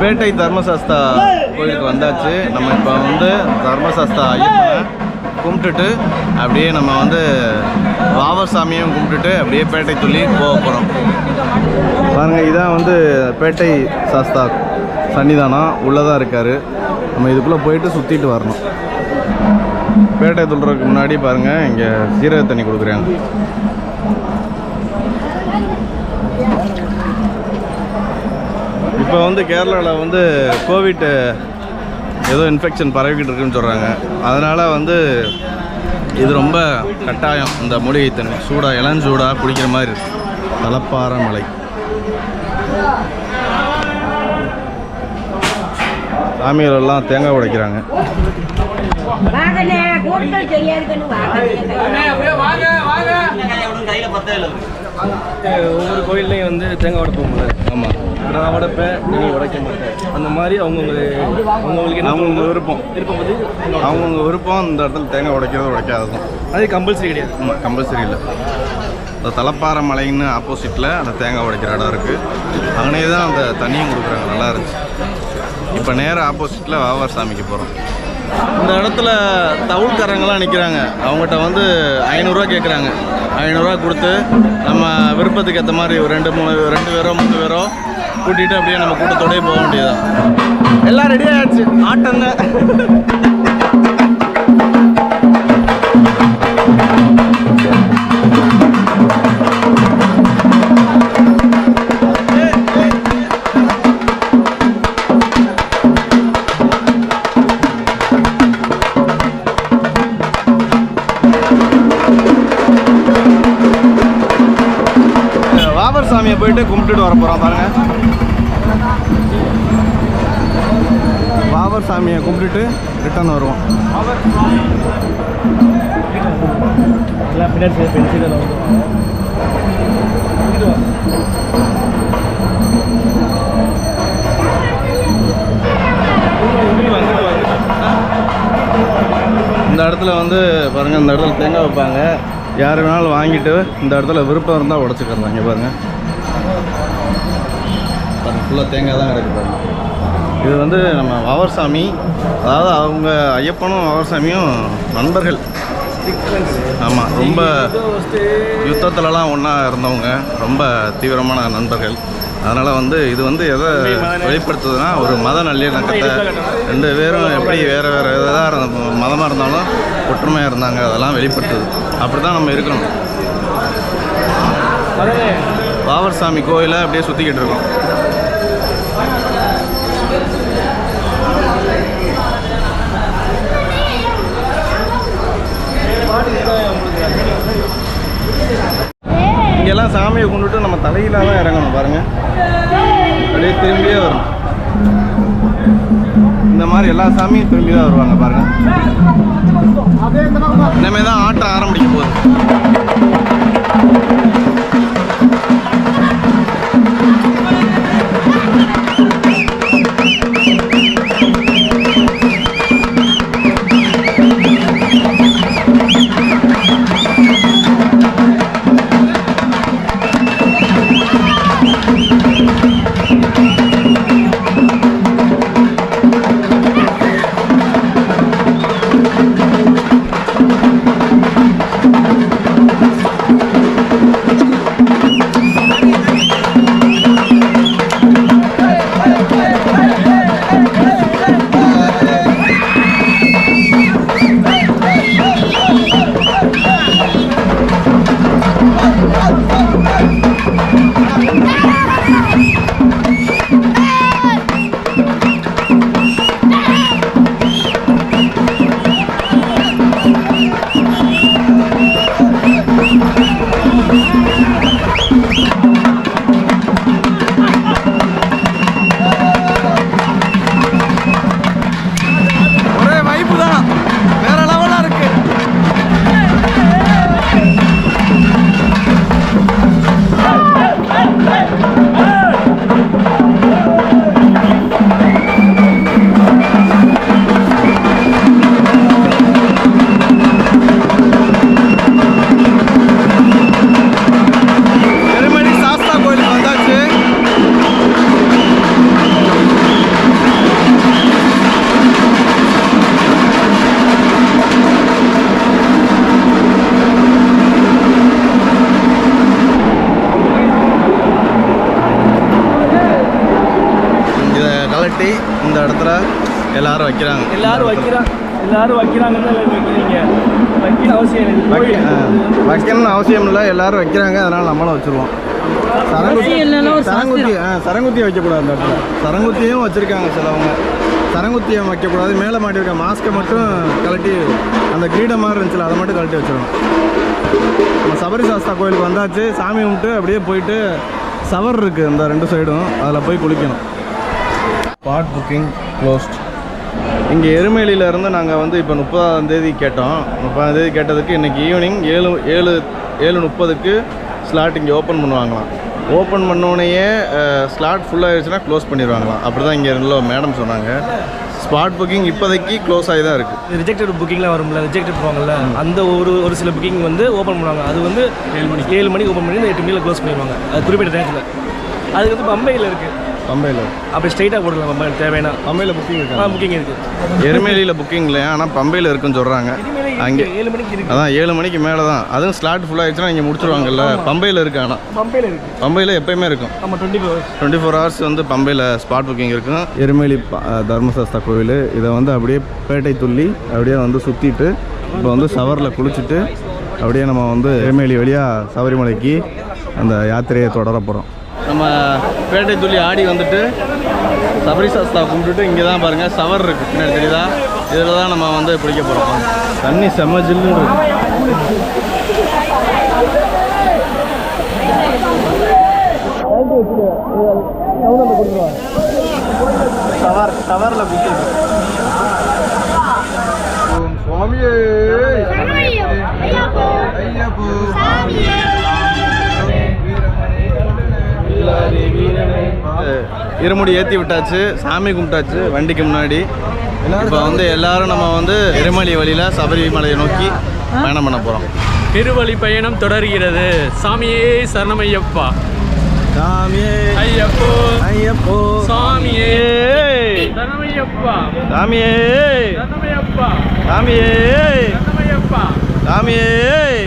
பேட்டை தர்மசாஸ்தா கோயிலுக்கு வந்தாச்சு. நம்ம இப்போ வந்து தர்மசாஸ்தா ஐயப்பனை கும்பிட்டுட்டு அப்படியே நம்ம வந்து வாவர் சாமியும் கும்பிட்டுட்டு அப்படியே பேட்டை துள்ளி போக போகிறோம். பாருங்கள், இதான் வந்து பேட்டை சாஸ்தா சன்னிதானம். உள்ளதாக இருக்கார். நம்ம இதுக்குள்ளே போயிட்டு சுற்றிட்டு வரணும். பேட்டை துள்ளுறதுக்கு முன்னாடி பாருங்கள், இங்கே சீரக தண்ணி கொடுக்குறாங்க. இப்போ வந்து கேரளாவில் வந்து கோவிட் ஏதோ இன்ஃபெக்ஷன் பரவிக்கிட்டு இருக்குன்னு சொல்கிறாங்க. அதனால் வந்து இது ரொம்ப கட்டாயம். இந்த மூலிகை தண்ணி சூடாக இளஞ்சூடாக குடிக்கிற மாதிரி இருக்குது. தலப்பாறை மலை. சாமிகளெல்லாம் தேங்காய் உடைக்கிறாங்க.
ஒவ்வொரு கோயில்லையும் வந்து தேங்காய் உடைப்போம்ல.
ஆமாம்,
நான் உடைப்பேன், நீங்கள் உடைக்க மாட்டேன். அந்த மாதிரி அவங்கவுங்களுக்கு என்ன
அவங்கவுங்க விருப்பம்
வந்து
அவங்கவுங்க விருப்பம். இந்த இடத்துல தேங்காய் உடைக்கிறது உடைக்காததும்
அது கம்பல்சரி கிடையாது.
ஆமாம், கம்பல்சரி இல்லை. இந்த தலப்பாறை மலைன்னு ஆப்போசிட்டில் அந்த தேங்காய் உடைக்கிற இடம் இருக்குது. அங்கனே தான் அந்த தண்ணியும் கொடுக்குறாங்க. நல்லா இருந்துச்சு. இப்போ நேராக ஆப்போசிட்டில் வாவர் சாமிக்கு போகிறோம். இந்த இடத்துல தவுள்காரங்களாம் நிற்கிறாங்க. அவங்ககிட்ட வந்து 500 கேட்குறாங்க. 500 கொடுத்து நம்ம விருப்பத்துக்கு ஏற்ற மாதிரி 2 பேரோ 3 பேரோ கூட்டிகிட்டு அப்படியே நம்ம கூட்டத்தோடய போக வேண்டியதுதான். எல்லாம் ரெடி ஆகிடுச்சு. ஆட்டங்க வாவர் சாமியை போயிட்டு கும்பிட்டுட்டு வர போகிறோம். பாருங்கள், வாவர் சாமியை கும்பிட்டுட்டு ரிட்டர்ன் வருவோம்.
எல்லாம் பின்னாடி பென்சில் இந்த இடத்துல வந்து பாருங்கள், இந்த இடத்துல தேங்காய் வைப்பாங்க. யார் வேணாலும் வாங்கிட்டு இந்த இடத்துல விருப்பம் இருந்தால் உடச்சிக்கிறலாம். இங்கே பாருங்கள், ஃபுல்லாக தேங்காய் தான் கிடக்கு பாருங்கள். இது வந்து நம்ம வாவர் சாமி, அதாவது அவங்க ஐயப்பனும் வாவர் சாமியும் நண்பர்கள். ஆமாம், ரொம்ப யுத்தத்துலலாம் ஒன்றா இருந்தவங்க, ரொம்ப தீவிரமான நண்பர்கள். அதனால் வந்து இது வந்து எதை வெளிப்படுத்துதுன்னா, ஒரு மத நல்லிணக்கத்தை. 2 பேரும் எப்படி வேறு வேறு எதாக மதமாக இருந்தாலும் ஒற்றுமையாக இருந்தாங்க, அதெல்லாம் வெளிப்படுத்துது. அப்படி தான் நம்ம இருக்கணும். வாவர் சாமி கோயிலை அப்படியே சுற்றிக்கிட்டு இருக்கோம்.
தலையில தான் இறங்கணும் பாருங்க, அப்படியே திரும்பியே வரும். இந்த மாதிரி எல்லா சாமியும் திரும்பி தான் வருவாங்க பாருங்க. இனிமே தான் ஆட்டம் ஆரம்பிக்க போகுது. இந்த இடத்துல எல்லாரும் வைக்கிறாங்க.
எல்லாரும் வைக்கிறாங்கன்னு வைக்கிறீங்க.
வைக்கணும்னு அவசியம் இல்லை, எல்லாரும் வைக்கிறாங்க, அதனால நம்மளும் வச்சிருவோம். சரங்குத்தி வைக்கக்கூடாது அந்த இடத்துல. சரங்குத்தியும் வச்சுருக்காங்க சிலவங்க. சரங்குத்தியம் வைக்கக்கூடாது, மேலே மாட்டிருக்க மாஸ்க்கை மட்டும் கழட்டி, அந்த கிரீடம் மாதிரி இருந்துச்சுல அதை மட்டும் கழட்டி வச்சிடணும். நம்ம சபரி சாஸ்தா கோயிலுக்கு வந்தாச்சு, சாமி கும்பிட்டு அப்படியே போயிட்டு சவர் இருக்குது இந்த 2 சைடும், அதில் போய் குளிக்கணும். Spot booking closed. இங்கே எருமேலியிலேருந்து நாங்கள் வந்து இப்போ 30ஆம் தேதி கேட்டோம். 30ஆம் தேதி கேட்டதுக்கு இன்றைக்கி ஈவினிங் 7:30க்கு ஸ்லாட் இங்கே ஓப்பன் பண்ணுவாங்களாம். ஓப்பன் பண்ணோடனேயே ஸ்லாட் ஃபுல்லாகிடுச்சுன்னா க்ளோஸ் பண்ணிடுவாங்களாம். அப்படி தான் இங்கே இருந்த மேடம் சொன்னாங்க. ஸ்பாட் புக்கிங் இப்போதைக்கு க்ளோஸ் ஆகி தான் இருக்குது.
ரிஜெக்டட் புக்கிங்லாம் வரும்ல, ரிஜெக்டட் போவாங்கல்ல, அந்த ஒரு சில புக்கிங் வந்து ஓப்பன் பண்ணுவாங்க. அது வந்து 7 மணிக்கு ஓப்பன் பண்ணி 8 மணியில் க்ளோஸ் பண்ணிடுவாங்க. அது குறிப்பிட்ட நேரத்தில். அதுக்கு வந்து பம்பையில் இருக்குது.
பம்பையில்
அப்படி ஸ்ட்ரைட்டாக போடலாம். பம்பையில் தேவைன்னா
பம்பையில் புக்கிங் இருக்குது.
புக்கிங் இருக்குது.
எருமேலியில் புக்கிங் இல்லையா, ஆனால் பம்பையில் இருக்குன்னு சொல்கிறாங்க. அங்கே
7 மணிக்கு இருக்குது.
அதான் 7 மணிக்கு மேலே தான். அதுவும் ஸ்லாட் ஃபுல்லாகிடுச்சுன்னா இங்கே முடிச்சுருவாங்கல்ல. பம்பையில் இருக்குது. ஆனால் பம்பையில் எப்போயுமே இருக்கும். 24 ஹவர்ஸ் வந்து பம்பையில் ஸ்பாட் புக்கிங் இருக்கும். எருமேலி தர்மசாஸ்தா கோவில். இதை வந்து அப்படியே பேட்டை துள்ளி அப்படியே வந்து சுற்றிட்டு இப்போ வந்து சவரில் குளிச்சுட்டு அப்படியே நம்ம வந்து எருமேலி வழியாக சபரிமலைக்கு அந்த யாத்திரையை தொடர போகிறோம். நம்ம பேட்டை துள்ளி ஆடி வந்துட்டு சபரி சாஸ்தா கும்பிட்டுட்டு இங்கே தான் பாருங்கள் சவர் இருக்குது பின்னாடி தெரியுதா, இதில் தான் நம்ம வந்து பிடிக்க போகிறோம். தண்ணி செம்ம ஜில்லுன்னு இருக்கு. சவரில் குடிச்சு சுவாமியே இருமுடி ஏற்றி விட்டாச்சு, சாமி கும்பிட்டாச்சு வண்டிக்கு முன்னாடி. இப்போ வந்து எல்லாரும் நம்ம வந்து எருமேலி வழியில் சபரிமலையை நோக்கி பயணம் பண்ண போகிறோம்.
திருவழி பயணம் தொடர்கிறது. சாமியே சரணமையப்பா.
சாமியே
ஐயப்போ
ஐயப்போ
சாமியே சரணமையப்பா.
சாமியே
சரணமையப்பா.
சாமியே
சரணமையப்பா.
சாமியே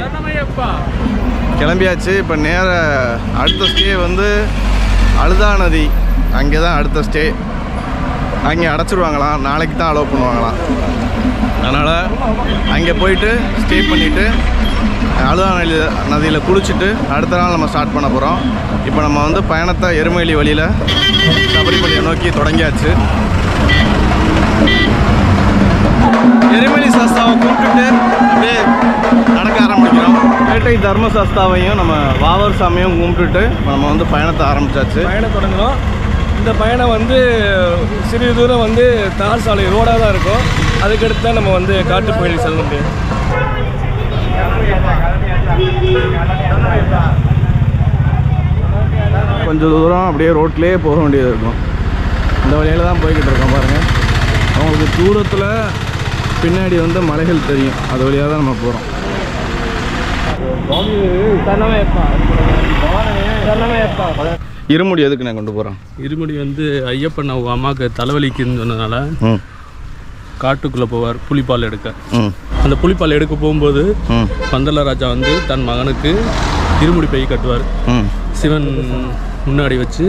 சரணமையப்பா.
கிளம்பியாச்சு. இப்போ நேர அடுத்த ஸ்டே வந்து அழுதா நதி, அங்கே தான் அடுத்த ஸ்டே. அங்கே அடைச்சிருவாங்களாம், நாளைக்கு தான் அலோவ் பண்ணுவாங்களாம். அதனால் அங்கே போயிட்டு ஸ்டே பண்ணிவிட்டு அழுதா நதியில் குளிச்சுட்டு அடுத்த நாள் நம்ம ஸ்டார்ட் பண்ண போகிறோம். இப்போ நம்ம வந்து பயணத்தை எருமேலி வழியில் சபரிமலையை நோக்கி தொடங்கியாச்சு. எருமேலி சாஸ்தாவை கூப்பிட்டுட்டு அப்படியே நடக்க ஆரம்பிக்கிறோம். கோட்டை தர்மசாஸ்தாவையும் நம்ம வாவர் சாமியும் கும்பிட்டுட்டு நம்ம வந்து பயணத்தை ஆரம்பிச்சாச்சு.
பயணம் தொடங்குறோம். இந்த பயணம் வந்து சிறிது தூரம் வந்து தார் சாலை ரோடாக தான் இருக்கும். அதுக்கடுத்து தான் நம்ம வந்து காட்டுப்பகுதியில் செல்ல முடியும்.
கொஞ்சம் தூரம் அப்படியே ரோட்லேயே போக வேண்டியது இருக்கும். இந்த வழியில் தான் போய்கிட்டு இருக்கோம் பாருங்கள். அவங்களுக்கு தூரத்தில் பின்னாடி வந்து மலைகள் தெரியும். அது வழியாக தான் நம்ம போகிறோம். இருமுடி எதுக்கு நான் கொண்டு போகிறோம்?
இருமுடி வந்து ஐயப்பன் அவங்க அம்மாவுக்கு தலைவலிக்குன்னு சொன்னதுனால காட்டுக்குள்ளே போவார் புலிப்பால் எடுக்க. அந்த புலிப்பால் எடுக்க போகும்போது பந்தல ராஜா வந்து தன் மகனுக்கு இருமுடி பை கட்டுவார். சிவன் முன்னாடி வச்சு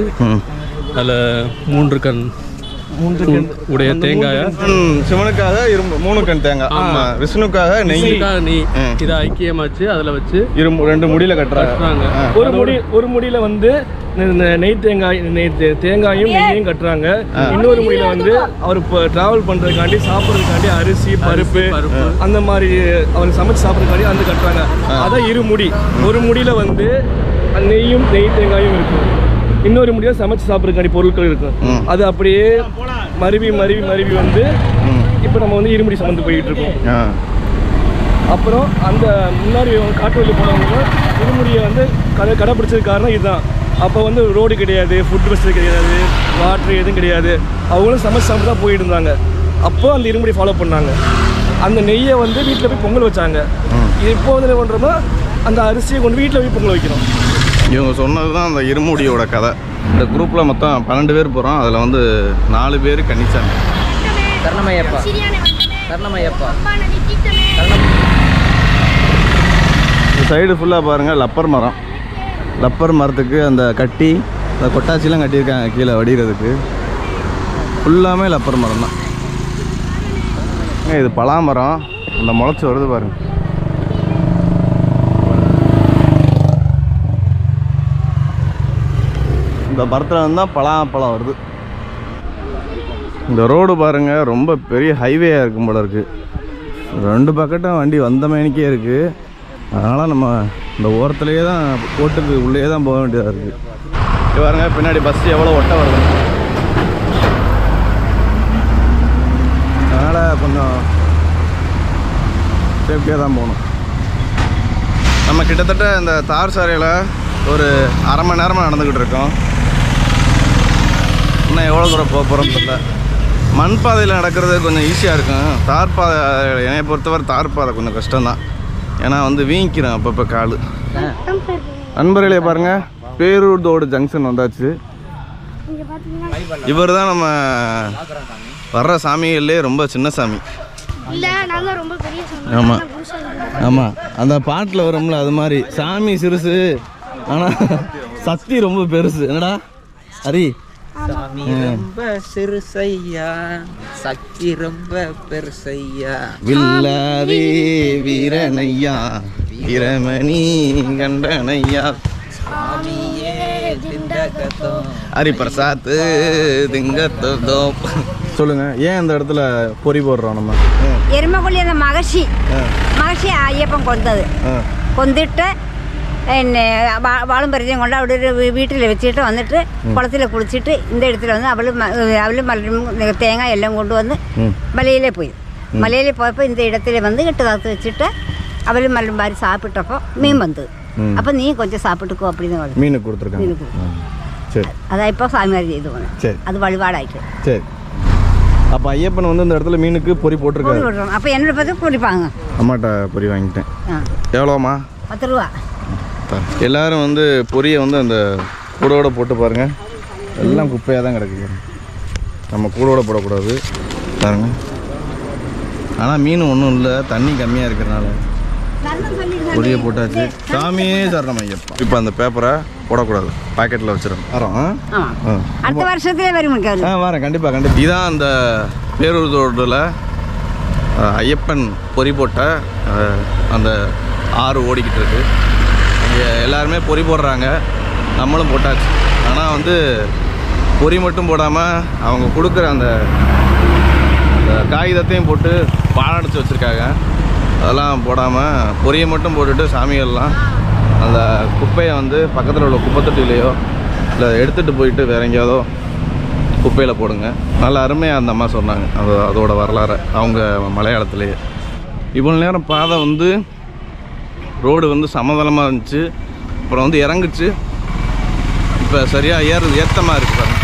அதில் 3 கண் உடைய தேங்காய
சிவனுக்காக 3 கண் தேங்காய், ஆமா, விஷ்ணுக்காக நெய்
இதை ஐக்கியமாச்சு அதில் வச்சு
2 முடியில கட்டுறாங்க.
ஒரு முடியில வந்து நெய் தேங்காயும் நெய்யும் கட்டுறாங்க. இன்னொரு முடியில வந்து அவர் இப்போ டிராவல் பண்றதுக்காண்டி சாப்பிட்றதுக்காண்டி அரிசி பருப்பு அந்த மாதிரி அவர் சமைச்சு சாப்பிட்றதுக்காண்டி அந்த கட்டுறாங்க. அதான் இருமுடி. ஒரு முடியில வந்து நெய்யும் நெய் தேங்காயும் இருக்கும். இன்னொரு முடியாக சமைச்சு சாப்பிட்றதுக்காண்டி பொருட்கள் இருக்கும். அது அப்படியே மருவி வந்து இப்போ நம்ம வந்து இருமுடி சுமந்து போயிட்டு இருக்கோம். அப்புறம் அந்த முன்னாடி காட்டு வழி போனவங்க இருமுடியை வந்து கடைப்பிடிச்சது காரணம் இதுதான். அப்போ வந்து ரோடு கிடையாது, ஃபுட் வசதி கிடையாது, வாட்ரு எதுவும் கிடையாது. அவங்களும் சமைச்சு சாப்பிட்டு தான் போயிட்டு இருந்தாங்க. அப்போ அந்த இருமுடி ஃபாலோ பண்ணாங்க. அந்த நெய்யை வந்து வீட்டில் போய் பொங்கல் வச்சாங்க. இப்போ வந்து என்ன பண்ணுறோம்னா அந்த அரிசியை கொண்டு வீட்டில் போய் பொங்கல் வைக்கிறோம்.
இவங்க சொன்னது தான் அந்த இருமுடியோட கதை. இந்த குரூப்பில் மொத்தம் 12 பேர் போகிறோம். அதில் வந்து 4 பேர் கன்னிச்சாமி.
சரணமையப்பா சரணமையப்பா.
இந்த சைடு ஃபுல்லாக பாருங்கள் லப்பர் மரம். லப்பர் மரத்துக்கு அந்த கட்டி அந்த கொட்டாச்சிலாம் கட்டியிருக்காங்க கீழே வடிகிறதுக்கு. ஃபுல்லாமே லப்பர் மரம் தான். இது பலாமரம். அந்த முளைச்சி வருது பாருங்கள். இந்த மரத்தில் வந்தால் பலாப்பழம் வருது. இந்த ரோடு பாருங்கள், ரொம்ப பெரிய ஹைவேயாக இருக்கும் போல இருக்குது. 2 பக்கட்டும் வண்டி வந்த மேனிக்கே இருக்குது. அதனால் நம்ம இந்த ஓரத்துலேயே தான் கோட்டுக்கு உள்ளே தான் போக வேண்டியதாக இருக்குது. இது பாருங்க பின்னாடி பஸ் எவ்வளோ ஒட்ட வருது. அதனால் கொஞ்சம் சேஃப்டியாக தான் போகணும். நம்ம கிட்டத்தட்ட இந்த தார் சாலையில் ஒரு அரை மணி நேரமாக நடந்துக்கிட்டு இருக்கோம். இன்னும் எவ்வளோ தூரம் போக போகிறோம்னு தெரியல. மண் பாதையில் நடக்கிறது கொஞ்சம் ஈஸியாக இருக்கும். தார் பாதை என்னை பொறுத்தவரை தார் பாதை கொஞ்சம் கஷ்டம்தான். ஏன்னா வந்து வீங்கிக்கிறேன் அப்பப்போ கால். நண்பர்களே பாருங்கள், பேரூர்தோடு ஜங்ஷன் வந்தாச்சு. இவர் தான் நம்ம வர்ற சாமிகள்லே ரொம்ப சின்ன சாமி. ஆமாம் ஆமாம், அந்த பாட்டில் வரும்ல அது மாதிரி சாமி சிறுசு ஆனால் சக்தி ரொம்ப பெருசு. என்னடா ஹரி?
சாமி ரொம்ப சிறுசையா, சக்தி ரொம்ப பெருசையா,
வில்லாதி வீரனையா, வீரமணி கண்டனையா,
சாமியே திண்டகத்தோ,
ஹரி பிரசாத் திங்கத்தோ. சொல்லுங்க, ஏன் இந்த இடத்துல பொறி போடுறோம் நம்ம?
எருமக்குள்ளி அந்த மகஷி ஐயப்பன் கொந்தது கொந்துட்டு வாழும் பரிச்சயம் கொண்டு அப்படி வீட்டில் வச்சுட்டு வந்துட்டு குளத்தில் குளிச்சுட்டு இந்த இடத்துல வந்து அவளும் மலரும் தேங்காய் எல்லாம் கொண்டு வந்து மலையிலே போயப்போ இந்த இடத்துல வந்து கட்டு தாத்து வச்சுட்டு அவளும் மலரும் மாதிரி சாப்பிட்டப்போ மீன் வந்தது. அப்போ நீ கொஞ்சம் சாப்பிட்டுக்கோ அப்படின்னு
மீன் கொடுத்துருக்காங்க. சரி,
அதான் இப்போ சாமியார் செய்து போனேன். சரி, அது வழிபாடாயிட்டு.
சரி, அப்போ ஐயப்பன் வந்து இந்த இடத்துல மீனுக்கு பொறி போட்டிருக்காரு.
அப்போ என்னோட பார்த்து பொறிப்பாங்க.
அம்மாட்ட பொறி வாங்கிட்டேன். எவ்வளோம்மா?
10 ரூபா.
எல்லாரும் வந்து பொரியை வந்து அந்த கூடோட போட்டு பாருங்க, எல்லாம் குப்பையாக தான் கிடக்குது. நம்ம கூடோட போடக்கூடாது பாருங்க. ஆனால் மீன் ஒன்றும் இல்லை, தண்ணி கம்மியாக இருக்கிறனால பொரியை போட்டாச்சு. சாமியே சரணம் ஐயப்பா. இப்போ அந்த பேப்பரை போடக்கூடாது, பாக்கெட்டில் வச்சிடும். வரோம்.
அடுத்த வருஷத்துலேயே வரும்.
வரேன் கண்டிப்பாக. இதான் அந்த பேரூர் தோட்டில் ஐயப்பன் பொறி போட்ட அந்த ஆறு ஓடிக்கிட்டு இருக்கு. இங்கே எல்லாருமே பொறி போடுறாங்க, நம்மளும் போட்டாச்சு. ஆனால் வந்து பொறி மட்டும் போடாமல் அவங்க கொடுக்குற அந்த காகிதத்தையும் போட்டு பாழடைச்சி வச்சுருக்காங்க. அதெல்லாம் போடாமல் பொரியை மட்டும் போட்டுட்டு சாமிகள்லாம் அந்த குப்பையை வந்து பக்கத்தில் உள்ள குப்பை தொட்டிலையோ இல்லை எடுத்துகிட்டு போயிட்டு வேற எங்கேயாவதோ குப்பையில் போடுங்க. நல்ல அருமையாக அந்த அம்மா சொன்னாங்க அதோட வரலாறு அவங்க மலையாளத்துலேயே. இவ்வளோ நேரம் பாதை வந்து ரோடு வந்து சமதளமாக இருந்துச்சு, அப்புறம் வந்து இறங்குச்சு, இப்போ சரியாக ஏற்றமாக இருக்குது பாருங்க.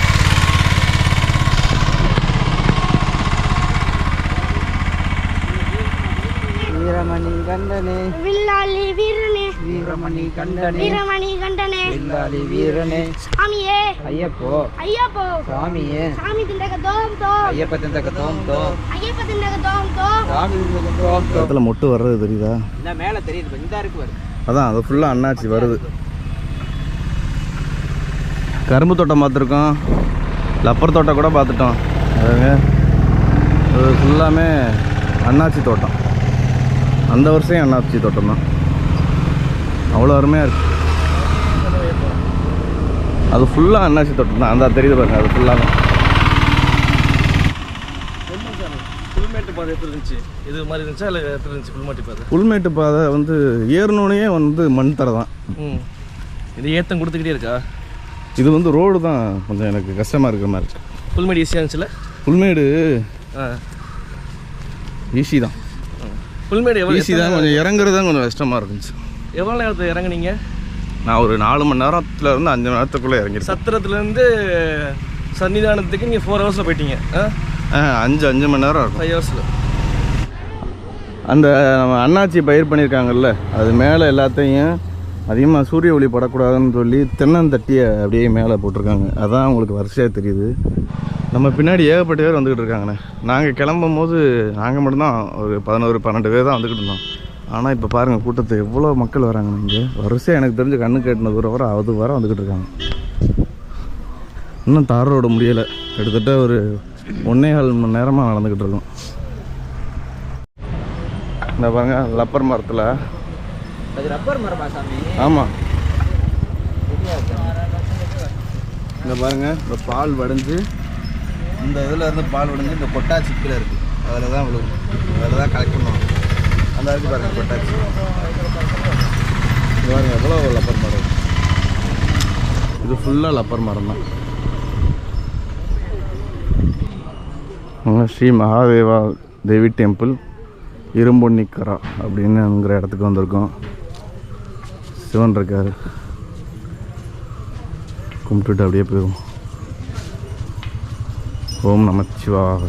வீரமணி கண்டனே
வில்லாளி வீரனே
வீரமணி கண்டனே
வீரமணி கண்டனே
வில்லாளி வீரனே
சாமியே
ஐயப்போ
ஐயப்போ
சாமியே
சாமி திண்டக தோம் தோம்
ஐயப்ப திண்டக தோம் தோம்
ஐயப்ப திண்டக தோம் தோம்
சாமி திண்டக தோம் தோம்.
இடத்துல மொட்டு வர்றது தெரியுதா?
இந்த மேலே தெரியுது, இந்த இருக்கு வருது.
அதான் அது ஃபுல்லாக அண்ணாச்சி வருது. கரும்பு தோட்டம் பார்த்துருக்கோம், லப்பர் தோட்டம் கூட பார்த்துட்டோம். அதுங்க இது ஃபுல்லாமே அண்ணாச்சி தோட்டம். அந்த வருஷம் அண்ணாச்சி தோட்டம் தான். அவ்வளோ அருமையாக இருக்குது. அது ஃபுல்லாக அண்ணாச்சி தோட்டம் தான். அந்த தெரியுது பாருங்க, அது ஃபுல்லாக தான்.
புல்மேட்டு பாதை எப்படி இருந்துச்சு? இது மாதிரி இருந்துச்சா இல்லை எப்படி இருந்துச்சு புல்மேட்டு பாதை?
புல்மேட்டு பாதை வந்து ஏறணுன்னே வந்து மண் தர தான்.
இது ஏற்றம் கொடுத்துக்கிட்டே இருக்கா?
இது வந்து ரோடு தான் கொஞ்சம் எனக்கு கஷ்டமாக இருக்கிற மாதிரி இருக்குது.
புல்மேடு ஈஸியாக இருந்துச்சுல?
புல்மேடு ஈஸி தான்.
புல்மேடு எவ்வளோ
ஈஸி தான், கொஞ்சம் இறங்குறது தான் கொஞ்சம் கஷ்டமாக இருந்துச்சு.
எவ்வளோ நேரத்தில் இறங்குனீங்க?
நான் ஒரு 4 மணி நேரத்துலேருந்து 5 மணி நேரத்துக்குள்ளே இறங்கிருக்கேன்.
சத்திரத்துலேருந்து சன்னிதானத்துக்கு நீங்கள் 4 ஹவர்ஸில் போயிட்டீங்க.
5 மணி நேரம் இருக்கும்.
5 ஹவர்ஸில்.
அந்த நம்ம அண்ணாச்சி பயிர் பண்ணியிருக்காங்கல்ல, அது மேலே எல்லாத்தையும் அதிகமாக சூரிய ஒளி படக்கூடாதுன்னு சொல்லி தென்னந்தட்டியை அப்படியே மேலே போட்டிருக்காங்க. அதான் உங்களுக்கு வரிசையாக தெரியுது. நம்ம பின்னாடி ஏகப்பட்ட பேர் வந்துக்கிட்டு இருக்காங்கண்ணே. நாங்கள் கிளம்பும் போது நாங்கள் மட்டும்தான் ஒரு 11-12 பேர் தான் வந்துக்கிட்டு இருந்தோம். ஆனால் இப்போ பாருங்கள் கூட்டத்தை எவ்வளோ மக்கள் வராங்கண்ணே. இங்கே வரிசையாக எனக்கு தெரிஞ்ச கண்ணு கேட்டினது ஒரு வர அது வர வந்துக்கிட்டு இருக்காங்க. இன்னும் தார் ரோடு முடியலை. கிட்டத்தட்ட ஒரு 1.25 மணி நேரமாக நடந்துக்கிட்டு இருக்கோம். இந்த பாருங்க லப்பர் மரத்தில்.
அது ரப்பர் மரமா சாமி?
ஆமாம். இந்த பாருங்க, இந்த பால் வடைஞ்சு இந்த இதில் இருந்து பால் வடைஞ்சு இந்த கொட்டாச்சி கீழே இருக்குது. அதில் தான் விழுகும், அதில் தான் கலெக்ட் பண்ணுவாங்க. அந்த இருக்குது பாருங்க கொட்டாச்சி. இது பாருங்க எவ்வளோ லப்பர் மரம். இது ஃபுல்லாக லப்பர் மரம் தான். ஸ்ரீ மகாதேவா தேவி டெம்பிள் இரும்பொன்னிக்கரா அப்படின்னுங்கிற இடத்துக்கு வந்திருக்கோம். சிவன் இருக்கார், கும்பிட்டுட்டு அப்படியே போயிடும். ஓம் நமச்சிவாய.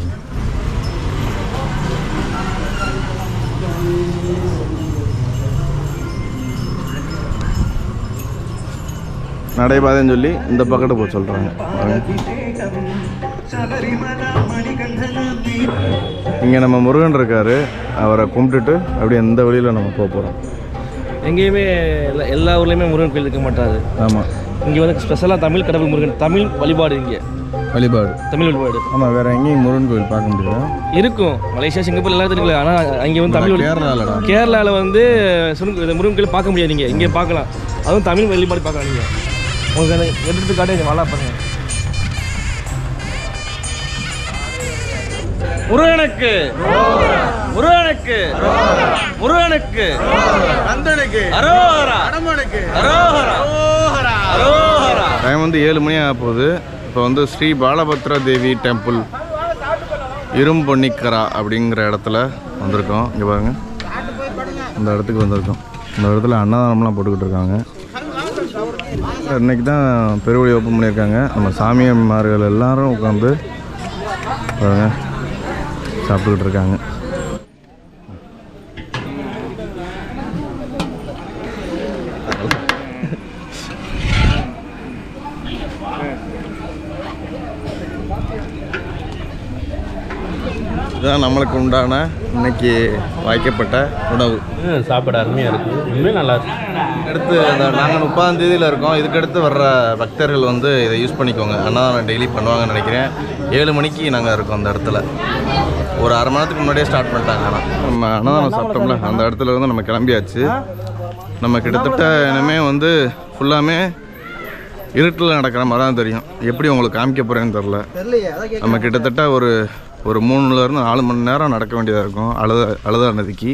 நடைபாதைன்னு சொல்லி இந்த பக்கத்து போக சொல்கிறாங்க. இங்கே நம்ம முருகன் இருக்கார், அவரை கும்பிட்டுட்டு அப்படியே எந்த வழியில் நம்ம போக போகிறோம்.
எங்கேயுமே எல்லா ஊர்லேயுமே முருகன் கோயில் இருக்க மாட்டாது.
ஆமாம்,
இங்கே வந்து ஸ்பெஷலாக தமிழ் கடவுள் முருகன், தமிழ் வழிபாடு. இங்கே
வழிபாடு,
தமிழ் வழிபாடு.
ஆமாம், வேறு எங்கேயும் முருகன் கோயில் பார்க்க முடியாது.
இருக்கும் மலேசியா, சிங்கப்பூர் எல்லாத்தையும் இருக்குல்ல. ஆனால் அங்கே வந்து தமிழ் கேரளாவில் வந்து முருகன் கோயில் பார்க்க முடியாது. நீங்கள் இங்கே பார்க்கலாம், அதுவும் தமிழ் வழிபாடு பார்க்கலாம். நீங்கள் உங்களுக்கு அந்த எடுத்துக்காட்டே வாழா பாருங்க. முருகனுக்கு முருகனுக்கு முருகனுக்கு நந்தனுக்கு அரோஹரா அடமனுக்கு அரோஹரா அரோஹரா.
டைம் வந்து 7 மணி ஆக போகுது. இப்போ வந்து ஸ்ரீ பாலபத்ரா தேவி டெம்பிள் இரும்பொன்னிக்கரா அப்படிங்கிற இடத்துல வந்திருக்கோம். இங்கே பாருங்க, இந்த இடத்துக்கு வந்திருக்கோம். இந்த இடத்துல அன்னதானம்லாம் போட்டுக்கிட்டு இருக்காங்க. இன்றைக்கி தான் பெருவழி ஓப்பன் பண்ணியிருக்காங்க. நம்ம சாமியார்மார்கள் எல்லாரும் உட்காந்து பாருங்க சாப்பிட்டுக்கிட்டு இருக்காங்க. இதுதான் நம்மளுக்கு உண்டான இன்னைக்கு வாய்க்கப்பட்ட உணவு.
சாப்பிட அருமையாக இருக்குது, இன்னும் நல்லா இருக்கு.
அடுத்து நாங்கள் 30ஆம் தேதியில் இருக்கோம். இதுக்கடுத்து வர்ற பக்தர்கள் வந்து இதை யூஸ் பண்ணிக்கோங்க. அன்னதானம் டெய்லி பண்ணுவாங்கன்னு நினைக்கிறேன். 7 மணிக்கு நாங்கள் இருக்கோம் அந்த இடத்துல. ஒரு அரை மணி நேரத்துக்கு முன்னாடியே ஸ்டார்ட் பண்ணிட்டாங்க. ஆனால் நம்ம அன்னதானம் சாப்பிட்டோம்ல, அந்த இடத்துல இருந்து நம்ம கிளம்பியாச்சு. நம்ம கிட்டத்தட்ட இனிமேல் வந்து ஃபுல்லாமே இருட்டில் நடக்கிற மாதிரி தான் தெரியும். எப்படி உங்களுக்கு காமிக்க போகிறேன்னு தெரில. நம்ம கிட்டத்தட்ட ஒரு 3லேருந்து 4 மணி நேரம் நடக்க வேண்டியதாக இருக்கும் அழுதா நதிக்கு.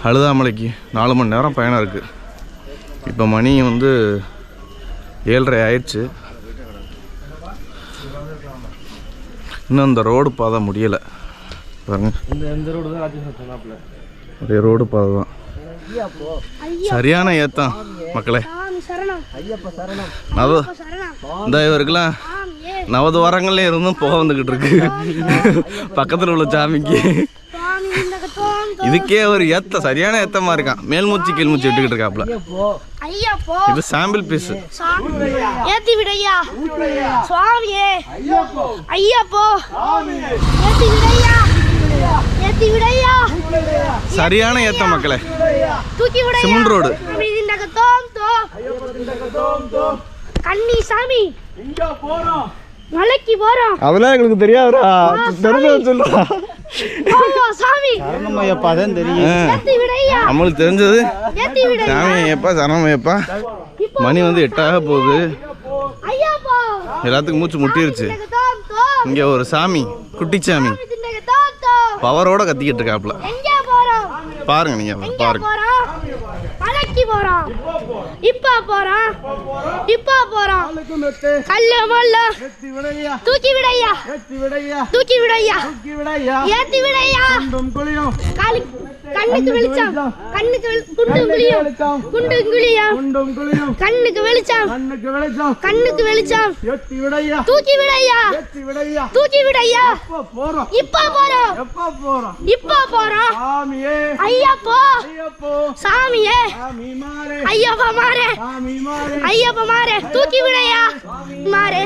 அழுதாமலைக்கு 4 மணி நேரம் பயணம் இருக்குது. இப்போ மணி வந்து 7:30 ஆயிடுச்சு. இன்னும் இந்த ரோடு பாதை முடியலை பாருங்க.
இந்த ரோடு தான் ராஜேஷ் சொன்னாப்புல.
ஒரே ரோடு பாதை தான். சரியான ஏத்தம் மக்களே. இந்த இவருக்கெல்லாம் நவதுவாரங்கள்ல இருந்தும் போக வந்துக்கிட்டு இருக்கு பக்கத்தில் உள்ள சாமிக்கு. இதுக்கே ஒரு ஏத்த சரியான ஏத்தமா இருக்கான். மேல்மூச்சு கீழ்மூச்சு விட்டுக்கிட்டு இருக்காப்ல. இது சாம்பிள் பீஸ்.
ஏத்தி விடையா சுவாமியே ஐயப்போ ஏத்தி விடையா ஏத்தி விடையா.
சரியான ஏத்தம் மக்களே.
தூக்கி விடையா.
Cement road.
கண்ணி சாமி மலைக்கு போறோம்.
அதெல்லாம் எங்களுக்கு தெரியாதுடா. தெரிஞ்ச சொல்றா
சாமி
சரணமையப்பா தான் தெரியும்.
ஏத்தி விடையா.
நம்மளுக்கு தெரிஞ்சது
ஏத்தி விடையா.
சாமி ஐயப்பா சரணமையப்பா. மணி வந்து 8 போகுது.
ஐயப்போ
எல்லாத்துக்கும் மூச்சு முட்டிருச்சு. இங்க ஒரு சாமி குட்டிச்சாமி பவரோட கத்திக்கிட்டு இருக்காப்ல.
எங்க போறோம்
பாருங்க நீங்க பாருங்க.
மலைக்கு போறோம். இப்ப போறோம். கல்லு மல்ல தூக்கி விடையா. தூக்கி விடையா. ஏத்தி விடையா. கண்ணுக்கு வெளிச்சம். குண்டும் குழியும் கண்ணுக்கு வெளிச்சம். தூக்கி விடையா. தூக்கி விடையா. இப்ப போறோம். ஐயப்போ சாமியே ஐயப்பா மாறே தூக்கி விடையா. மாறே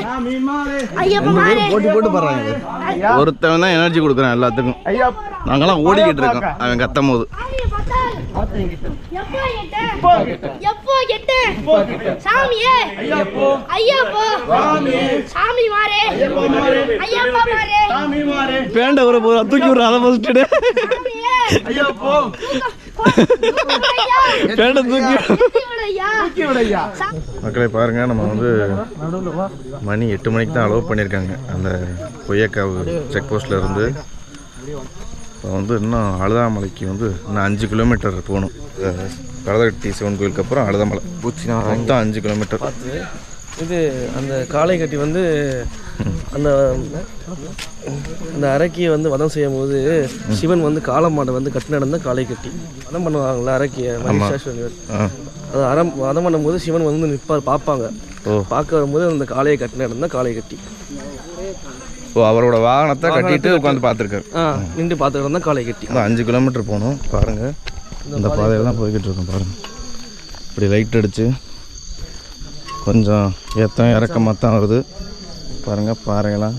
ஐயப்பா மாறே.
போட்டு பாருங்க. ஒருத்தவன் தான் எனர்ஜி கொடுக்குறான் எல்லாத்துக்கும். நாங்கெல்லாம் ஓடிக்கிட்டு இருக்கோம் அவன் கத்தும் போது.
எப்போ கெட்டு சாமியே ஐயப்போ சாமி மாறே ஐயப்பா மாறே.
பேண்ட ஒரு தூக்கி விடுற அதை ஃபர்ஸ்ட்டு
ஐயப்போ
பேண்ட தூக்கி மக்களே பாருங்க. நம்ம வந்து மணி 8 மணிக்கு தான் அலோவ் பண்ணியிருக்காங்க அந்த கொய்யக்காவு செக் போஸ்ட்ல இருந்து. இப்போ வந்து இன்னும் அழுதாமலைக்கு வந்து இன்னும் 5 கிலோமீட்டர் போகணும். கடதட்டி சிவன் கோயிலுக்கு அப்புறம் அழுதாமலை மொத்தம் 5 கிலோமீட்டர்.
இது அந்த காளை கட்டி வந்து அந்த அந்த அரக்கியை வந்து வதம் செய்யும் போது சிவன் வந்து காளமாடை வந்து கட்டி நடந்த காளை கட்டி வதம் பண்ணுவாங்கள்ல அரக்கியை. அது வதம் பண்ணும்போது சிவன் வந்து நிற்பார் பார்ப்பாங்க. பார்க்க வரும்போது அந்த காளையை கட்டி நடந்த காளை கட்டி.
அவரோட வாகனத்தை கட்டிட்டு உட்காந்து பார்த்துருக்காரு.
நின்று பார்த்துக்கிட்டு தான் காளை கட்டி.
5 கிலோமீட்டர் போகணும் பாருங்க. இந்த பாதையில் தான் போய்கிட்டு இருக்கோம் பாருங்க. இப்படி லைட் அடிச்சு கொஞ்சம் ஏத்தம் இறக்கமாக தான் வருது பாருங்களா.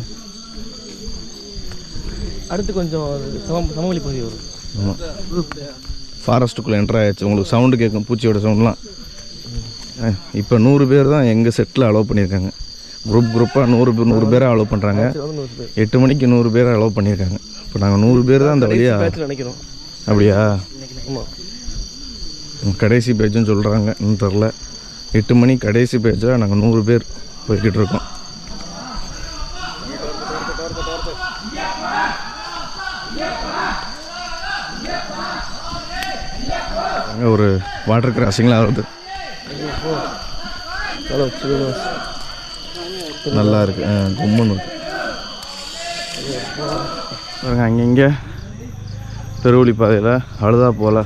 அடுத்து கொஞ்சம் சமவெளி பகுதி வரும்.
ஆமாம் ஃபாரஸ்ட்டுக்குள்ளே என்ட்ரு ஆகிடுச்சு. உங்களுக்கு சவுண்டு கேட்கும் பூச்சியோட சவுண்ட்லாம். இப்போ 100 பேர் தான் எங்கள் செட்டில் அலோவ் பண்ணியிருக்காங்க. குரூப்பாக 100 பேரை அலோவ் பண்ணுறாங்க. 8 மணிக்கு 100 பேரை அலோவ் பண்ணியிருக்காங்க. இப்போ நாங்கள் 100 பேர் தான் அந்த வழியாக நினைக்கிறோம். அப்படியா? கடைசி பேஜுன்னு சொல்கிறாங்க. இன்னும் தெரில. 8 மணி கடைசி பேஜாக நாங்கள் 100 பேர் போய்கிட்டு இருக்கோம். ஒரு வாட்டர் கிராசிங்லாம் வருது. நல்லா இருக்கு. கும்முன்னு இருக்கு பாருங்க. அங்கங்கே பெருவழி பாதையில் அழுதா போல்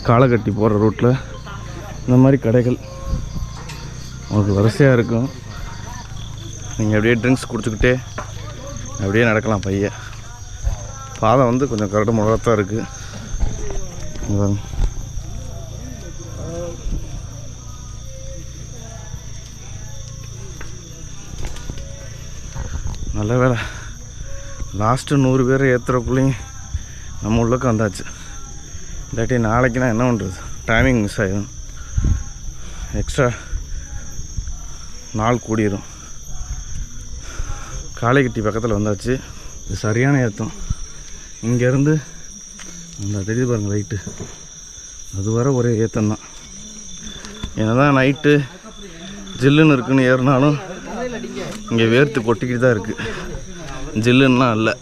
காளைக்கட்டி போகிற ரூட்டில் இந்த மாதிரி கடைகள் உங்களுக்கு வரிசையாக இருக்கும். நீங்கள் அப்படியே ட்ரிங்க்ஸ் குடிச்சுக்கிட்டே அப்படியே நடக்கலாம். பாதை வந்து கொஞ்சம் கரெக்டாக முழத்தான் இருக்குது. நல்ல வேலை லாஸ்ட்டு 100 பேர் ஏற்றுறக்குள்ளேயும் நம்ம உள்ளக்கு வந்தாச்சு. இல்லாட்டி நாளைக்கு நான் என்ன பண்ணுறது? டைமிங் மிஸ் ஆகிடும். எக்ஸ்ட்ரா நாள் கூடிடும். காளைக்கட்டி பக்கத்தில் வந்தாச்சு. இது சரியான ஏற்றம். இங்கேருந்து அந்த தெரியுது பாருங்கள் லைட்டு, அது வர ஒரே ஏற்றம் தான். என்ன தான் நைட்டு ஜில்லுன்னு இருக்குன்னு ஏறினாலும் இங்கே வேர்த்து கொட்டிக்கிட்டு தான் இருக்குது. ஜில்லுன்னெலாம் இல்லை.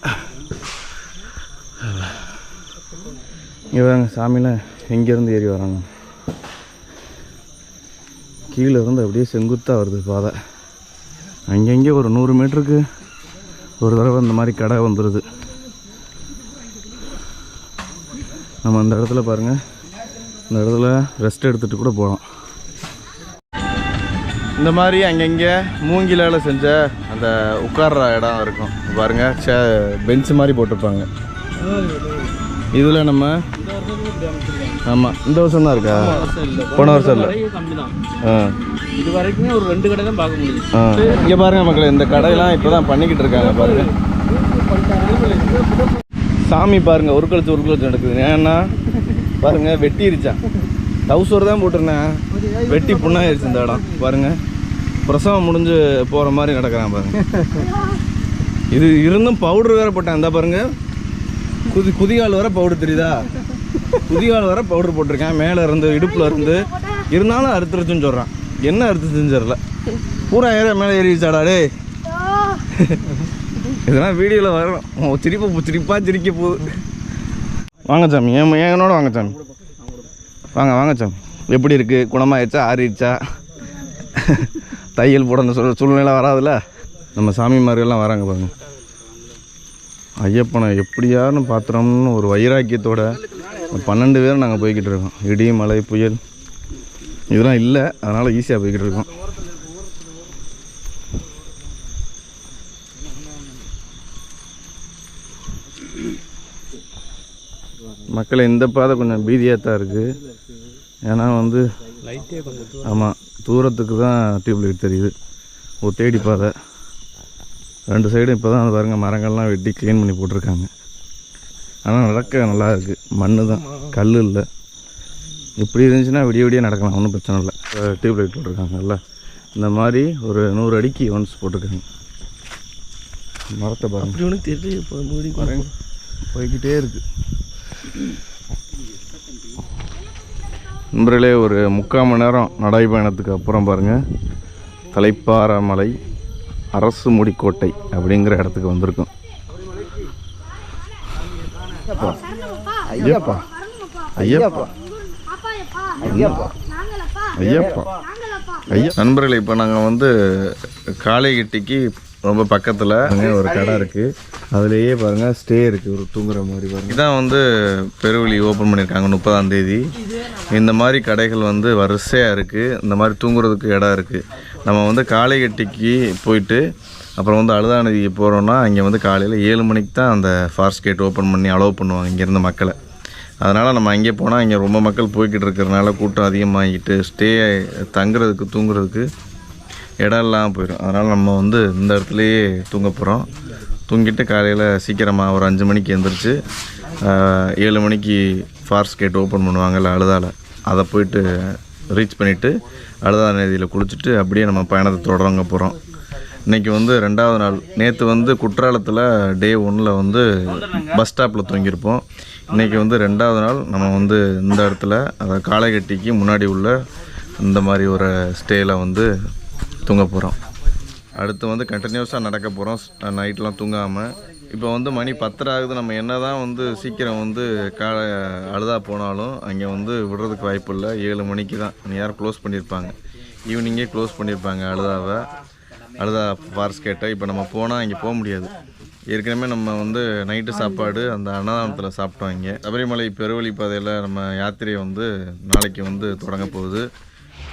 இவங்க சாமிலாம் எங்கேருந்து ஏறி வராங்க, கீழே இருந்து அப்படியே செங்குத்தாக வருது பாதை. அங்கங்கே ஒரு 100 மீட்டருக்கு ஒரு தடவை இந்த மாதிரி கடை வந்துடுது. நம்ம அந்த இடத்துல பாருங்கள், இந்த இடத்துல ரெஸ்ட் எடுத்துகிட்டு கூட போகலாம். இந்த மாதிரி அங்கங்கே மூங்கிலால் செஞ்ச அந்த உட்கார்ற இடம் இருக்கும் பாருங்கள், பெஞ்சு மாதிரி போட்டிருப்பாங்க. இதில் நம்ம ஆமாம் இந்த வருஷம் தான் இருக்கா, போன வருஷம் இல்லை.
இது வரைக்குமே ஒரு 2 கடை தான் பார்க்க முடியும்.
இங்கே பாருங்கள் மக்களே, இந்த கடையெல்லாம் இப்போ தான் பண்ணிக்கிட்டு இருக்காங்க பாருங்கள். சாமி பாருங்கள் ஒரு கழிச்சு நடக்குது. ஏன்னா பாருங்கள் வெட்டிருச்சான், டவுசர் தான் போட்டிருந்தேன், வெட்டி புண்ணாயிருச்சு இந்த இடம் பாருங்கள். பிரசவம் முடிஞ்சு போகிற மாதிரி நடக்கிறான் பாருங்கள். இது இருந்தும் பவுடர் வேறு போட்டேன். இந்த பாருங்கள், குதிகால் வர பவுடர் தெரியுதா, குதிகால் வர பவுடர் போட்டிருக்கேன். மேலே இருந்து இடுப்பில் இருந்து இருந்தாலும் அறுத்துருச்சுன்னு சொல்கிறான். என்ன அறுத்துச்சுன்னு தெரியல, பூரா மேலே ஏறிச்சாடாடே. இதெல்லாம் வீடியோவில் வரும், சிரிப்பாக சிரிக்க போகுது. வாங்க சாமி, என்னோட வாங்க சாமி, வாங்க சாமி. எப்படி இருக்குது, குணமாகிடுச்சா, ஆறிடுச்சா? தையல் போட சூழ்நிலை வராதுல்ல. நம்ம சாமி மாதிரியெல்லாம் வராங்க பாருங்க. ஐயப்பனை எப்படியாருன்னு பார்த்துறோம்னு ஒரு வைராக்கியத்தோட 12 பேர் நாங்கள் போய்கிட்டு இருக்கோம். இடி மழை புயல் இதெல்லாம் இல்லை, அதனால் ஈஸியாக போய்கிட்டு இருக்கோம். மக்களை இந்த பாதை கொஞ்சம் பீதியாக தான் இருக்குது. ஏன்னா வந்து ஆமாம், தூரத்துக்கு தான் டியூப்லைட் தெரியுது. ஒரு தேடி பாதை 2 சைடும் இப்போ தான் பாருங்கள் மரங்கள்லாம் வெட்டி க்ளீன் பண்ணி போட்டிருக்காங்க. ஆனால் நடக்க நல்லா இருக்குது, மண் தான், கல் இல்லை. இப்படி இருந்துச்சுன்னா விடிய நடக்கலாம், ஒன்றும் பிரச்சனை இல்லை. டியூப்லைட் போட்டிருக்காங்கல்ல, இந்த மாதிரி ஒரு 100 அடிக்கு ஒன்ஸ் போட்டிருக்காங்க. மரத்தை பாருங்க, அப்படி ஒன்று தெரியல, போய்கிட்டே இருக்குது. நண்பர்களே, ஒரு 3/4 மணி நேரம் நடைபயணத்துக்கு அப்புறம் பாருங்கள், தலைப்பாறை அரசு முடிக்கோட்டை அப்படிங்கிற இடத்துக்கு வந்திருக்கோம். ஐயப்பா ஐயப்பா ஐயப்பா ஐயப்பா ஐயா. நண்பர்களே, இப்போ நாங்கள் வந்து காளைகட்டிக்கு ரொம்ப பக்கத்தில் ஒரு கடை இருக்குது. அதுலேயே பாருங்கள் ஸ்டே இருக்குது, ஒரு தூங்குற மாதிரி பாருங்கள். இதான் வந்து பெருவழி ஓப்பன் பண்ணியிருக்காங்க 30ஆம் தேதி. இந்த மாதிரி கடைகள் வந்து வரிசையாக இருக்குது. இந்த மாதிரி தூங்குறதுக்கு இடம் இருக்குது. நம்ம வந்து காளைகட்டிக்கு போயிட்டு அப்புறம் வந்து அழுதாநதிக்கு போகிறோன்னா அங்கே வந்து காலையில் 7 மணிக்கு தான் அந்த ஃபாரஸ்ட் கேட் ஓப்பன் பண்ணி அலோவ் பண்ணுவாங்க இங்கேருந்த மக்களை. அதனால் நம்ம அங்கே போனால் இங்கே ரொம்ப மக்கள் போய்கிட்டு இருக்கிறதுனால கூட்டம் அதிகமாகிட்டு ஸ்டே தங்குறதுக்கு தூங்குறதுக்கு இடம் இல்லாமல் போயிடும். அதனால் நம்ம வந்து இந்த இடத்துலையே தூங்க போகிறோம். தூங்கிட்டு காலையில் சீக்கிரமாக ஒரு 5 மணிக்கு எழுந்திரிச்சு 7 மணிக்கு ஃபாரஸ்ட் கேட் ஓப்பன் பண்ணுவாங்கள்ல அழுதால, அதை போயிட்டு ரீச் பண்ணிவிட்டு அழுதா நதியில் குளிச்சுட்டு அப்படியே நம்ம பயணத்தை தொடங்க போகிறோம். இன்றைக்கி வந்து 2வது நாள். நேற்று வந்து குற்றாலத்தில் டே 1ல் வந்து பஸ் ஸ்டாப்பில் தூங்கியிருப்போம். இன்றைக்கி வந்து 2வது நாள் நம்ம வந்து இந்த இடத்துல, அதாவது காளைகட்டிக்கு முன்னாடி உள்ள இந்த மாதிரி ஒரு ஸ்டேயில் வந்து தூங்க போகிறோம். அடுத்து வந்து கண்டினியூஸாக நடக்க போகிறோம், நைட்லாம் தூங்காமல். இப்போ வந்து மணி 10 ஆகுது. நம்ம என்ன தான் வந்து சீக்கிரம் வந்து அழுதா போனாலும் அங்கே வந்து விடுறதுக்கு வாய்ப்பு இல்லை. 7 மணிக்கு தான் யாரும் க்ளோஸ் பண்ணியிருப்பாங்க, ஈவினிங்கே க்ளோஸ் பண்ணியிருப்பாங்க அழுதா ஃபாரஸ்ட் கேட்டை. இப்போ நம்ம போனால் இங்கே போக முடியாது. ஏற்கனவே நம்ம வந்து நைட்டு சாப்பாடு அந்த அன்னதானத்தில் சாப்பிட்டோம். இங்கே சபரிமலை பெருவழி பாதையில் நம்ம யாத்திரையை வந்து நாளைக்கு வந்து தொடங்க போகுது.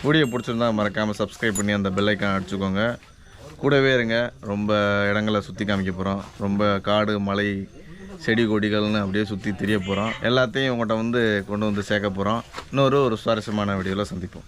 வீடியோ பிடிச்சிருந்தா மறக்காமல் சப்ஸ்கிரைப் பண்ணி அந்த பெல் ஐக்கான் அடிச்சுக்கோங்க. கூடவே இருங்க. ரொம்ப இடங்களை சுற்றி காமிக்க போகிறோம். ரொம்ப காடு மலை செடி கொடிகள்னு அப்படியே சுற்றி தெரிய போகிறோம். எல்லாத்தையும் உங்கள்கிட்ட வந்து கொண்டு வந்து சேர்க்க போகிறோம். இன்னொரு சுவாரஸ்யமான வீடியோவில் சந்திப்போம்.